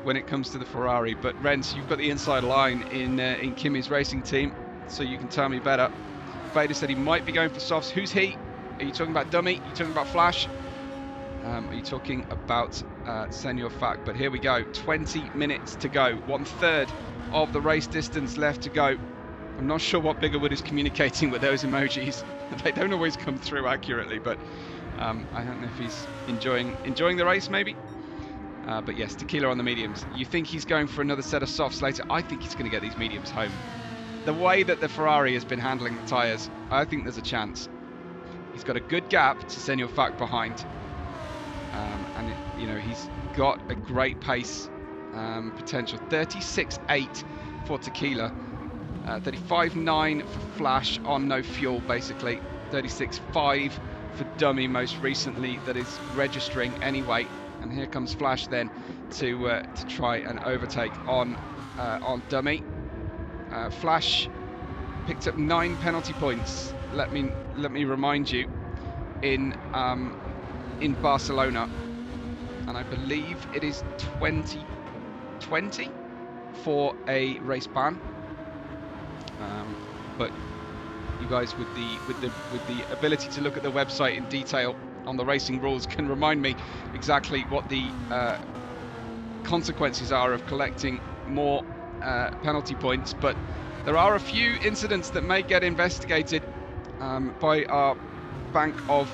when it comes to the Ferrari. But Rens, you've got the inside line in Kimmy's racing team, so you can tell me better. Vader said he might be going for softs. Who's he? Are you talking about Dummy? Are you talking about Flash? Are you talking about Senor Fak? But here we go, 20 minutes to go, 1/3 of the race distance left to go. I'm not sure what Biggerwood is communicating with those emojis. They don't always come through accurately, but I don't know if he's enjoying the race maybe. But yes, Tequila on the mediums. You think he's going for another set of softs later? I think he's going to get these mediums home. The way that the Ferrari has been handling the tyres, I think there's a chance. He's got a good gap to Senor Fak behind. He's got a great pace potential. 36.8 for Tequila. 35.9 for Flash on no fuel, basically. 36.5 for Dummy most recently, that is registering anyway. And here comes Flash then to try and overtake on Dummy. Flash picked up 9 penalty points. Let me remind you, in Barcelona, and I believe it is 2020 for a race ban. But you guys with the ability to look at the website in detail on the racing rules can remind me exactly what the consequences are of collecting more penalty points. But there are a few incidents that may get investigated by our bank of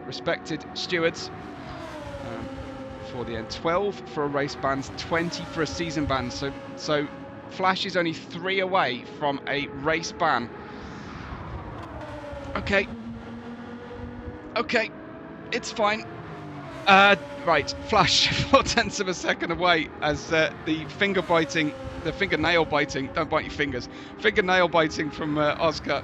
respected stewards. For the end, 12 for a race ban, 20 for a season ban. So Flash is only 3 away from a race ban. Okay, it's fine. Right, Flash 0.4 of a second away as the fingernail biting, don't bite your fingers, fingernail biting from Oscar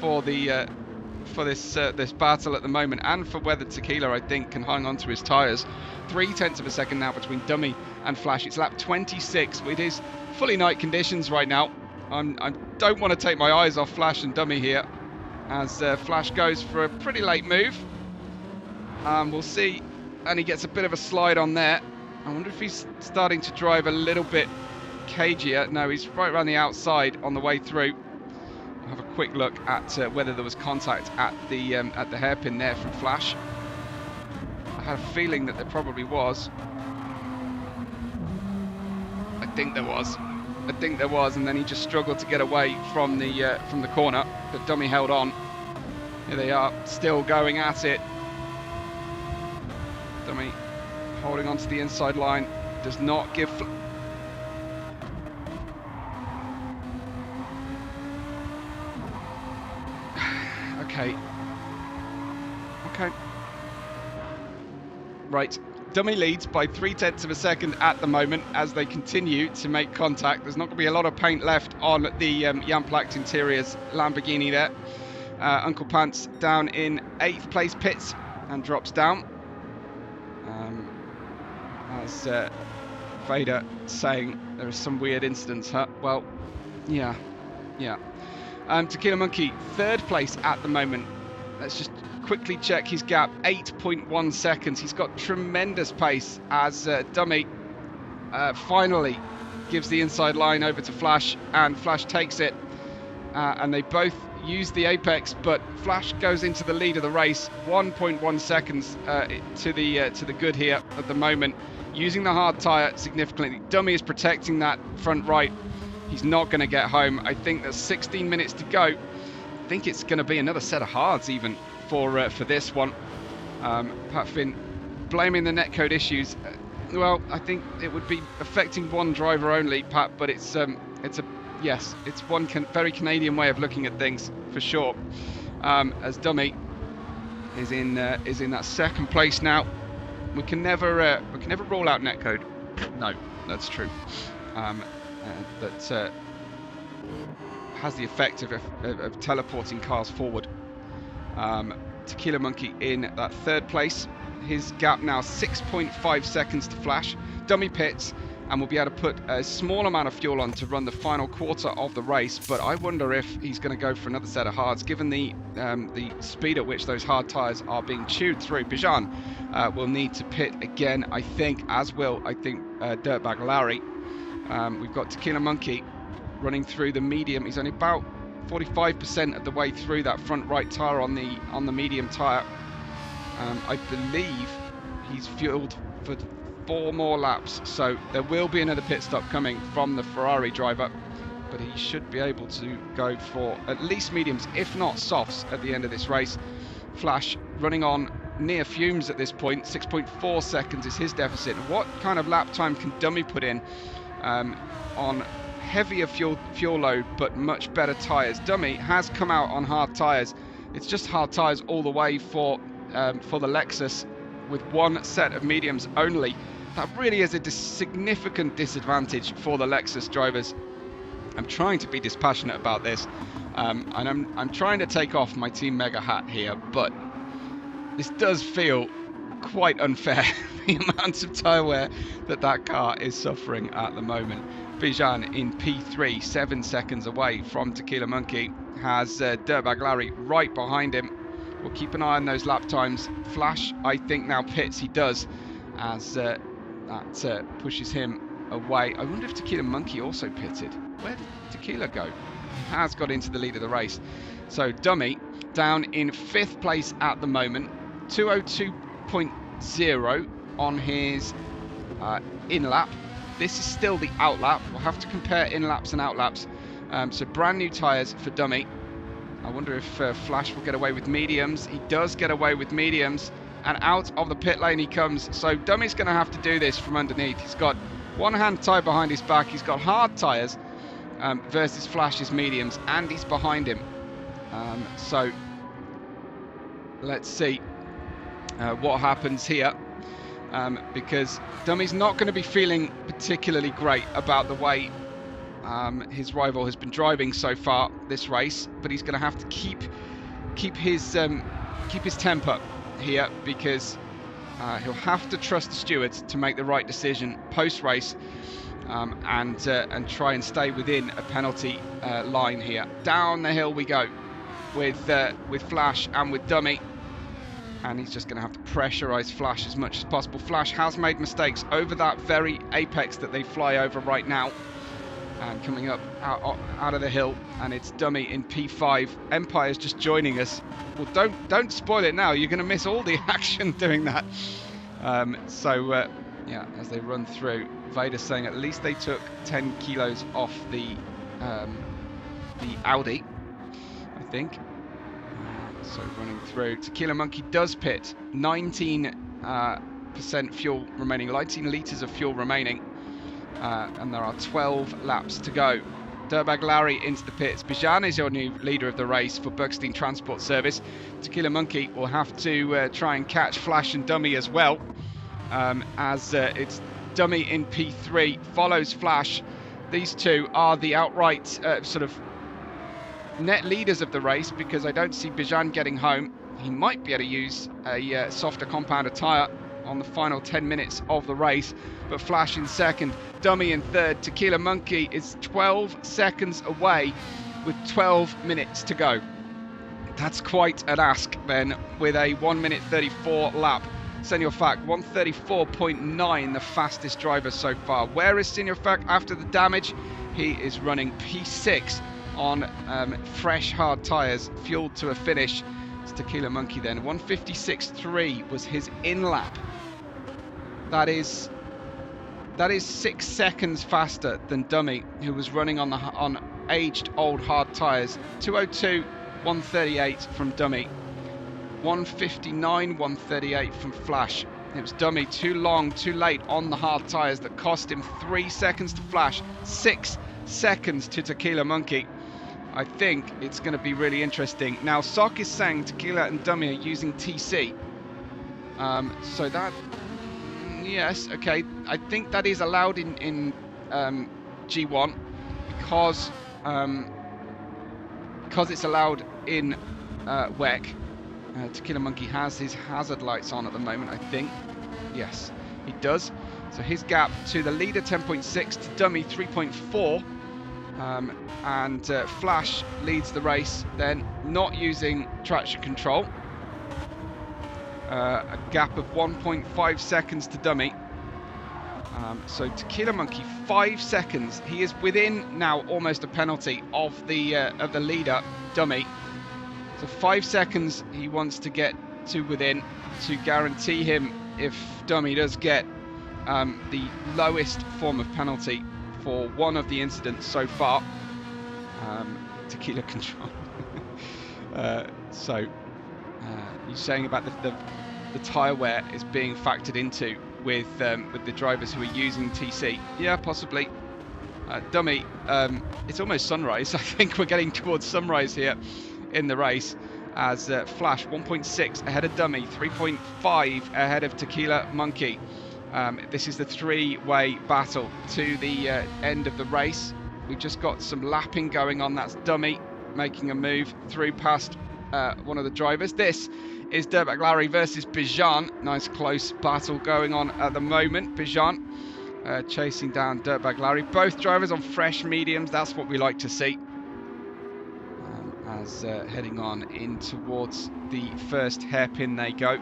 for this battle at the moment, and for whether Tequila, I think, can hang on to his tyres. 0.3 of a second now between Dummy and Flash. It's lap 26. It is fully night conditions right now. I don't want to take my eyes off Flash and Dummy here, as Flash goes for a pretty late move. We'll see, and he gets a bit of a slide on there. I wonder if he's starting to drive a little bit cagier. No, he's right around the outside on the way through. We'll have a quick look at whether there was contact at the hairpin there from Flash. I had a feeling that there probably was. I think there was, and then he just struggled to get away from the corner. But Dummy held on. Here they are, still going at it. Dummy holding onto the inside line, does not give. Okay. Right, Dummy leads by 0.3 of a second at the moment as they continue to make contact. There's not going to be a lot of paint left on the Jan Placht Interiors Lamborghini there. Uncle Pants down in 8th place pits and drops down. As Vader saying there is some weird incidents, huh? Well, yeah. Tequila Monkey, 3rd place at the moment. Let's just quickly check his gap, 8.1 seconds. He's got tremendous pace as Dummy finally gives the inside line over to Flash, and Flash takes it. And they both use the apex, but Flash goes into the lead of the race, 1.1 seconds to the good here at the moment, using the hard tyre significantly. Dummy is protecting that front right. He's not going to get home. I think there's 16 minutes to go. I think it's going to be another set of hards even for this one. Pat Finn blaming the netcode issues. Well, I think it would be affecting one driver only, Pat, but it's one very Canadian way of looking at things for sure. As Dummy is in that 2nd place now. We can never rule out netcode. No, that's true. That has the effect of teleporting cars forward. Tequila Monkey in that 3rd place. His gap now 6.5 seconds to Flash. Dummy pits and will be able to put a small amount of fuel on to run the final quarter of the race, but I wonder if he's going to go for another set of hards given the speed at which those hard tyres are being chewed through. Bijan will need to pit again, I think, as will Dirtbag Larry. We've got Tequila Monkey running through the medium. He's only about 45% of the way through that front right tyre on the medium tyre. I believe he's fueled for 4 more laps, so there will be another pit stop coming from the Ferrari driver. but he should be able to go for at least mediums, if not softs, at the end of this race. Flash running on near fumes at this point. 6.4 seconds is his deficit. What kind of lap time can Dummy put in on heavier fuel load but much better tyres? Dummy has come out on hard tyres. It's just hard tyres all the way for the Lexus, with one set of mediums only. That really is a significant disadvantage for the Lexus drivers. I'm trying to be dispassionate about this, and I'm trying to take off my Team Mega hat here, but this does feel quite unfair, the amount of tyre wear that car is suffering at the moment. Bijan in P3, 7 seconds away from Tequila Monkey, has Dirtbag Larry right behind him. We'll keep an eye on those lap times. Flash, I think, now pits. He does, as that pushes him away. I wonder if Tequila Monkey also pitted. Where did Tequila go? He has got into the lead of the race. So Dummy down in 5th place at the moment. 202.0 on his in-lap. This is still the out-lap. We'll have to compare in-laps and out-laps. So brand new tyres for Dummy. I wonder if Flash will get away with mediums. He does get away with mediums, and out of the pit lane he comes. So Dummy's going to have to do this from underneath. He's got one hand tied behind his back. He's got hard tyres versus Flash's mediums, and he's behind him. So let's see what happens here, because Dummy's not going to be feeling particularly great about the way his rival has been driving so far this race, but he's going to have to keep his temper here, because he'll have to trust the stewards to make the right decision post race, and try and stay within a penalty line here. Down the hill we go with Flash and with Dummy, and he's just going to have to pressurize Flash as much as possible. Flash has made mistakes over that very apex that they fly over right now, and coming up out of the hill, and it's Dummy in P5. Empire's just joining us. Well, don't spoil it now. You're going to miss all the action doing that. Yeah, as they run through, Vader's saying at least they took 10 kilos off the Audi, I think. So running through, Tequila Monkey does pit. 19% fuel remaining, 19 litres of fuel remaining. And there are 12 laps to go. Dirtbag Larry into the pits. Bijan is your new leader of the race for Buckstein Transport Service. Tequila Monkey will have to try and catch Flash and Dummy as well, as it's Dummy in P3, follows Flash. These two are the outright sort of net leaders of the race, because I don't see Bijan getting home. He might be able to use a softer compounder tyre on the final 10 minutes of the race, but Flash in second, Dummy in third. Tequila Monkey is 12 seconds away with 12 minutes to go. That's quite an ask then, with a 1 minute 34 lap. Senior Fact 134.9, the fastest driver so far. Where is Senior Fact after the damage? He is running P6 on fresh hard tyres, fueled to a finish. It's Tequila Monkey then. 156.3 was his in-lap. That is 6 seconds faster than Dummy, who was running on aged old hard tyres. 202.138 from Dummy. 159, 138 from Flash. It was Dummy too long, too late on the hard tyres that cost him 3 seconds to Flash, 6 seconds to Tequila Monkey. I think it's going to be really interesting. Now, Sock is saying Tequila and Dummy are using TC. So that, yes, okay. I think that is allowed in G1 because it's allowed in WEC. Tequila Monkey has his hazard lights on at the moment, I think. Yes, he does. So his gap to the leader 10.6, to Dummy 3.4. And Flash leads the race then, not using traction control. A gap of 1.5 seconds to Dummy. So Tequila Monkey 5 seconds. He is within now almost a penalty of the leader Dummy. So 5 seconds he wants to get to within to guarantee him, if Dummy does get the lowest form of penalty for one of the incidents so far. Tequila control. So you're saying about the tyre wear is being factored into with the drivers who are using TC? Yeah, possibly. Dummy, it's almost sunrise. I think we're getting towards sunrise here in the race, as Flash 1.6 ahead of Dummy, 3.5 ahead of Tequila Monkey. This is the three-way battle to the end of the race. We've just got some lapping going on. That's Dummy making a move through past one of the drivers. This is Dirtbag Larry versus Bijan. Nice close battle going on at the moment. Bijan chasing down Dirtbag Larry. Both drivers on fresh mediums. That's what we like to see. As heading on in towards the first hairpin they go.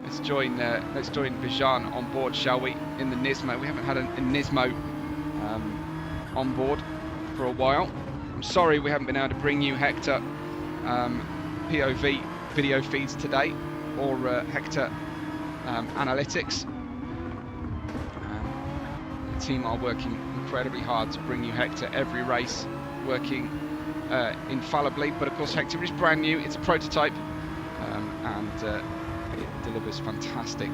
Let's join Bijan on board, shall we? In the Nismo. We haven't had a Nismo on board for a while. I'm sorry we haven't been able to bring you Hector POV video feeds today, or Hector analytics. The team are working incredibly hard to bring you Hector every race, working infallibly, but of course Hector is brand new. It's a prototype, and it delivers fantastic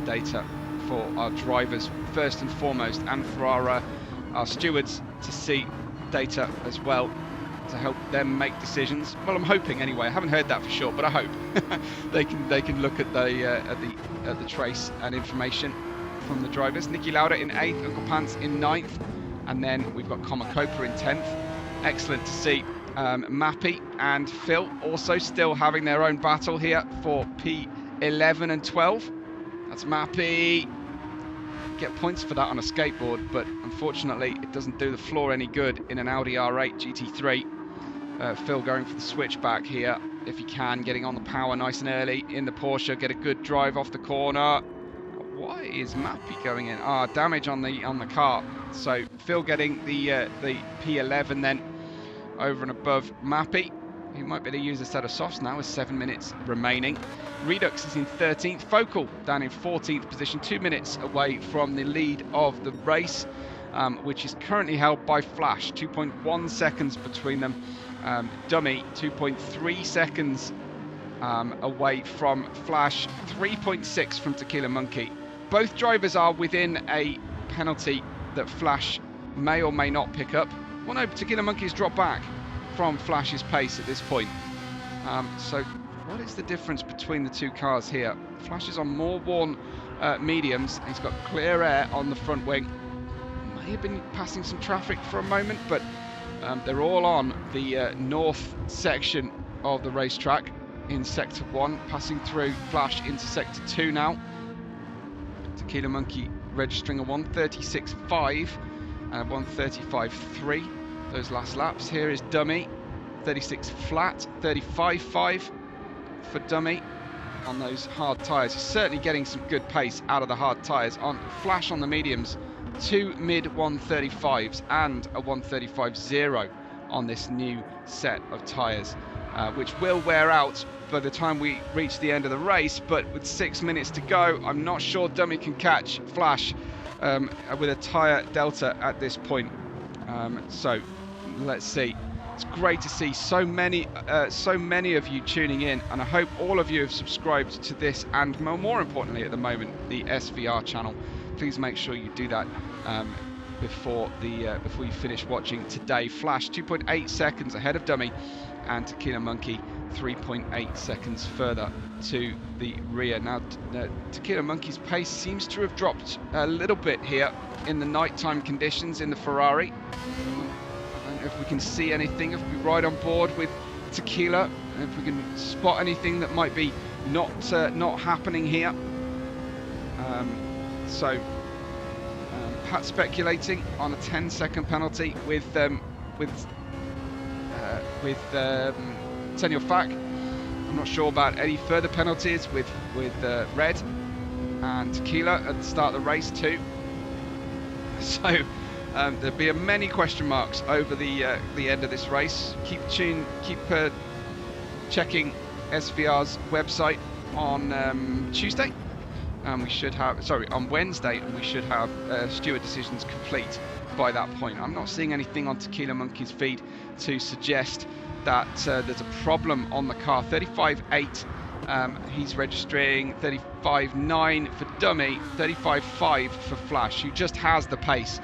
data for our drivers first and foremost, and for our stewards to see data as well to help them make decisions. Well, I'm hoping anyway. I haven't heard that for sure, but I hope they can look at the trace and information from the drivers. Nicky Lauda in 8th, Uncle Pants in 9th, and then we've got Comacopa in 10th. Excellent to see. Mappy and Phil also still having their own battle here for P11 and 12. That's Mappy. Get points for that on a skateboard, but unfortunately it doesn't do the floor any good in an Audi R8 GT3. Phil going for the switchback here if he can, getting on the power nice and early in the Porsche, get a good drive off the corner. Why is Mappy going in? Damage on the car. So Phil getting the P11 then over and above Mappy. He might be able to use a set of softs now with 7 minutes remaining. Redux is in 13th. Focal down in 14th position, 2 minutes away from the lead of the race, which is currently held by Flash. 2.1 seconds between them. Dummy 2.3 seconds away from Flash, 3.6 from Tequila Monkey. Both drivers are within a penalty that Flash may or may not pick up. Well, no, Tequila Monkey's dropped back from Flash's pace at this point. So what is the difference between the two cars here? Flash is on more worn mediums. He's got clear air on the front wing. May have been passing some traffic for a moment, but they're all on the north section of the racetrack in Sector 1, passing through Flash into Sector 2 now. Tequila Monkey registering a 1:36.5 and a 1:35.3. Those last laps. Here is Dummy, 36 flat, 35.5 for Dummy on those hard tyres. He's certainly getting some good pace out of the hard tyres. On Flash on the mediums, 2 mid 135s and a 135.0 on this new set of tyres, which will wear out by the time we reach the end of the race. But with 6 minutes to go, I'm not sure Dummy can catch Flash with a tyre delta at this point. So let's see. It's great to see so many of you tuning in, and I hope all of you have subscribed to this, and more importantly at the moment, the SVR channel. Please make sure you do that before you finish watching today. Flash 2.8 seconds ahead of Dummy, and Tequila Monkey 3.8 seconds further to the rear. Now Tequila Monkey's pace seems to have dropped a little bit here in the nighttime conditions in the Ferrari. I don't know if we can see anything, if we ride on board with Tequila, if we can spot anything that might be not happening here. Pat speculating on a 10-second penalty with Tenio Fak. I'm not sure about any further penalties with Red and Tequila at the start of the race too. So there'll be many question marks over the end of this race. Keep checking SVR's website on Tuesday. We should have, on Wednesday, and we should have steward decisions complete by that point. I'm not seeing anything on Tequila Monkey's feed to suggest that there's a problem on the car. 35.8, he's registering 35.9 for Dummy, 35.5 for Flash, who just has the pace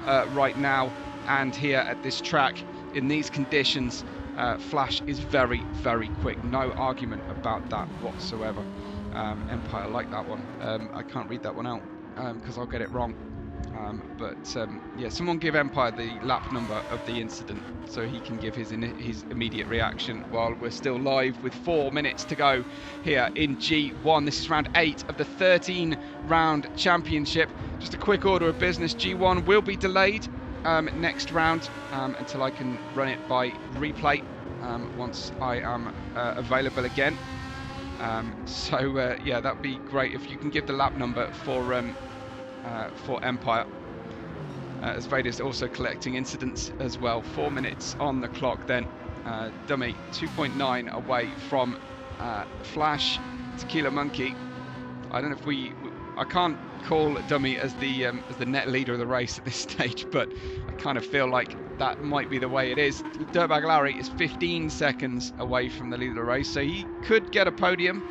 right now. And here at this track, in these conditions, Flash is very, very quick. No argument about that whatsoever. Empire, like that one. I can't read that one out because I'll get it wrong. Yeah, someone give Empire the lap number of the incident so he can give his immediate reaction while we're still live with 4 minutes to go here in G1. This is round 8 of the 13-round championship. Just a quick order of business. G1 will be delayed next round until I can run it by replay once I am available again. Yeah, that'd be great if you can give the lap number for Empire, as Vader's also collecting incidents as well. 4 minutes on the clock then. Dummy 2.9 away from Flash. Tequila Monkey, I don't know if I can't call Dummy as the net leader of the race at this stage, but I kind of feel like that might be the way it is. Dirtbag Larry is 15 seconds away from the lead of the race, so he could get a podium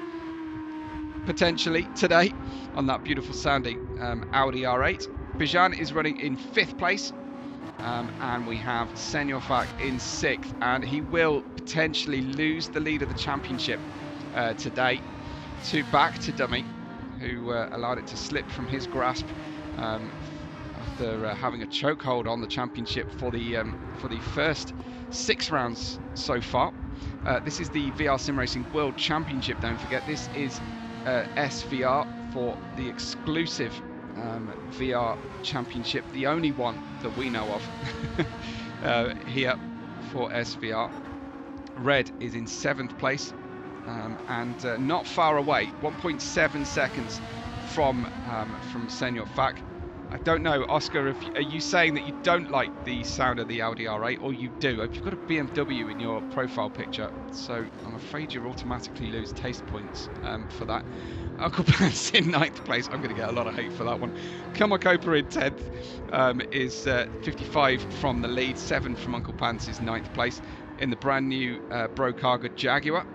potentially today on that beautiful sounding Audi R8. Bijan is running in 5th place, and we have Senor Fak in 6th, and he will potentially lose the lead of the championship today back to Dummy, who allowed it to slip from his grasp after having a chokehold on the championship for the first 6 rounds so far. This is the VR Sim Racing World Championship, don't forget. This is SVR for the exclusive VR Championship, the only one that we know of here for SVR. Red is in 7th place and not far away, 1.7 seconds from Senor Fak. I don't know, Oscar, are you saying that you don't like the sound of the Audi R8, or you do? You've got a BMW in your profile picture, so I'm afraid you automatically lose taste points for that. Uncle Pants in 9th place. I'm going to get a lot of hate for that one. Kamakopa in 10th is 55 from the lead. 7 from Uncle Pants is 9th place. In the brand new Brocarga Jaguar,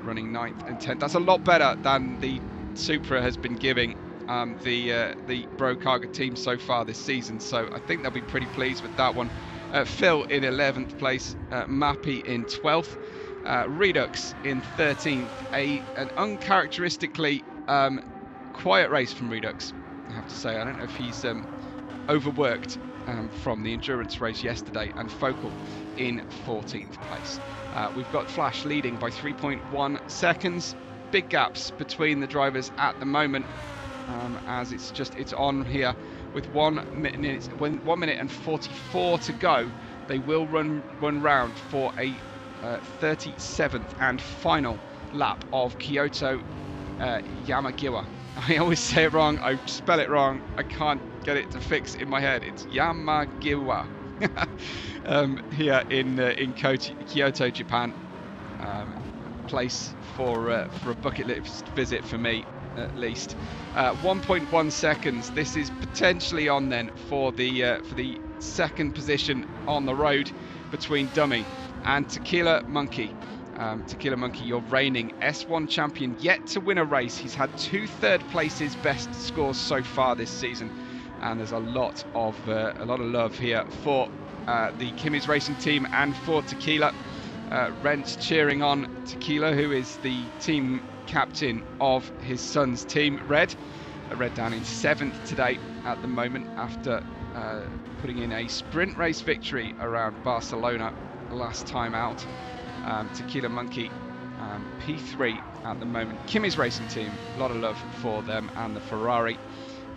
running 9th and 10th. That's a lot better than the Supra has been giving the Brocarga team so far this season, so I think they'll be pretty pleased with that one. Phil in 11th place, Mappy in 12th, Redux in 13th. An uncharacteristically quiet race from Redux, I have to say. I don't know if he's overworked from the endurance race yesterday, and Focal in 14th place. We've got Flash leading by 3.1 seconds. Big gaps between the drivers at the moment, as it's on here with 1 minute and 44 to go. They will run round for a 37th and final lap of Kyoto Yamagiwa. I always say it wrong, I spell it wrong, I can't get it to fix in my head. It's Yamagiwa. Here in Kyoto, Japan. Place for a bucket list visit for me, at least. 1.1 seconds. This is potentially on then for the second position on the road between Dummy and Tequila Monkey. Tequila Monkey, your reigning S1 champion, yet to win a race. He's had 2 third places, best scores so far this season, and there's a lot of love here for the Kimmy's Racing team and for Tequila. Rent's cheering on Tequila, who is the team captain of his son's team, Red. Red down in 7th today at the moment after putting in a sprint race victory around Barcelona last time out. Tequila Monkey P3 at the moment. Kimmy's Racing team, a lot of love for them and the Ferrari.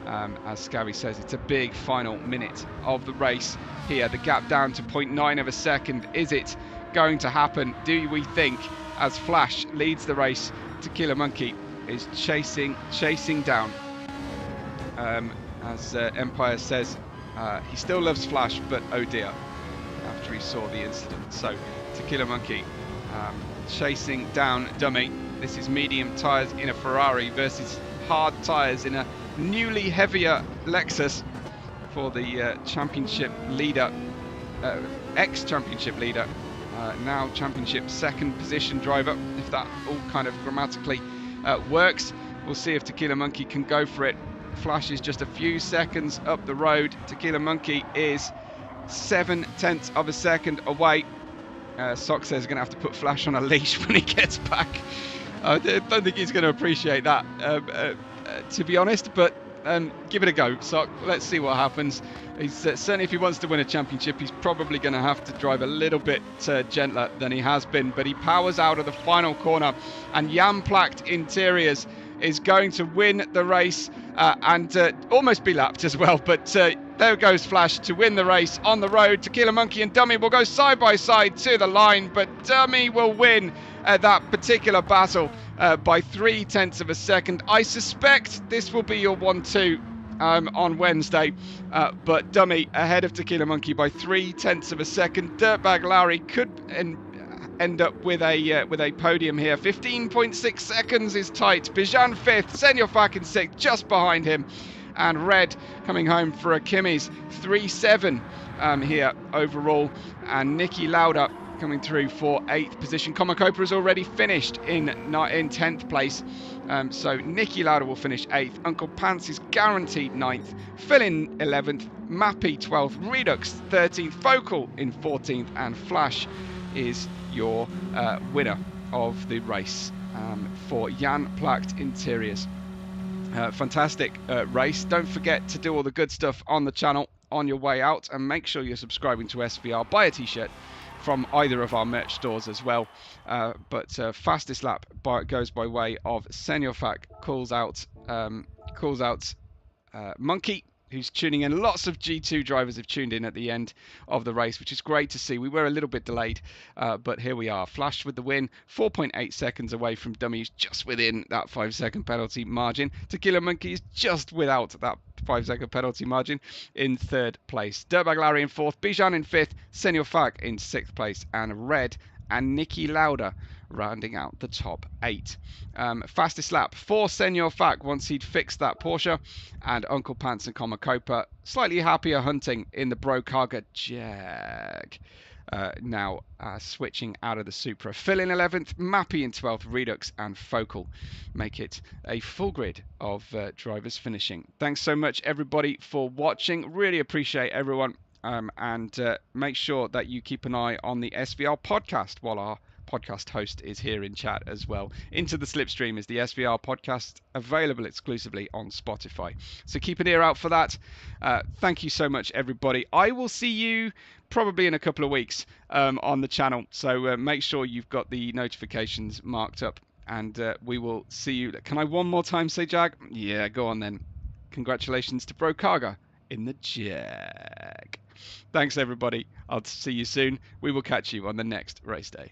As Scabby says, it's a big final minute of the race here. The gap down to 0.9 of a second. Is it going to happen, do we think, as Flash leads the race? Tequila Monkey is chasing down. As Empire says, he still loves Flash, but oh dear, after he saw the incident. So Tequila Monkey chasing down Dummy. This is medium tyres in a Ferrari versus hard tyres in a newly heavier Lexus. for the championship leader, ex-championship leader, now championship second position driver, if that all kind of grammatically works. We'll see if Tequila Monkey can go for it. Flash is just a few seconds up the road. Tequila Monkey is 0.7 of a second away. Sock says he's going to have to put Flash on a leash when he gets back. I don't think he's going to appreciate that, to be honest, but give it a go, Sock. Let's see what happens. He's certainly, if he wants to win a championship, he's probably going to have to drive a little bit gentler than he has been, but he powers out of the final corner, and Jann Interiors is going to win the race and almost be lapped as well, but there goes Flash to win the race on the road. Tequila Monkey and Dummy will go side by side to the line, but Dummy will win that particular battle by 0.3 of a second. I suspect this will be your 1-2 on Wednesday, but Dummy ahead of Tequila Monkey by 0.3 of a second. Dirtbag Larry could end up with a podium here. 15.6 seconds is tight. Bijan 5th, Senor in 6th, just behind him, and Red coming home for a Kimmy's 3.7 here overall, and Nicky Lauda coming through for 8th position. Komakopa has already finished in 10th place, so Nicky Lauda will finish 8th. Uncle Pants is guaranteed 9th. Phil in 11th, Mappy 12th, Redux 13th, Focal in 14th, and Flash is your winner of the race for Jann Interiors. Fantastic race. Don't forget to do all the good stuff on the channel on your way out, and make sure you're subscribing to SVR. Buy a t-shirt from either of our merch stores as well. But fastest lap goes by way of Senor calls out Monkey, who's tuning in. Lots of G2 drivers have tuned in at the end of the race, which is great to see. We were a little bit delayed, but here we are. Flash with the win, 4.8 seconds away from Dummies, just within that 5-second penalty margin. Tequila Monkey is just without that 5-second penalty margin in 3rd place. Dirtbag Larry in 4th, Bijan in 5th, Senor in 6th place, and Red and Nicky Lauda rounding out the top 8. Fastest lap for Senor once he'd fixed that Porsche, and Uncle Pants and Komakopa slightly happier hunting in the Brokaga Jag. Now switching out of the Supra. Phil in 11th, Mappy in 12th, Redux and Focal make it a full grid of drivers finishing. Thanks so much everybody for watching. Really appreciate everyone, and make sure that you keep an eye on the SVR podcast while our podcast host is here in chat as well. Into the Slipstream is the SVR podcast, available exclusively on Spotify, so keep an ear out for that. Thank you so much everybody. I will see you probably in a couple of weeks on the channel, so make sure you've got the notifications marked up, and we will see you. Can I one more time say Jag? Yeah, go on then. Congratulations to Brokaga in the Jag. Thanks everybody. I'll see you soon. We will catch you on the next race day.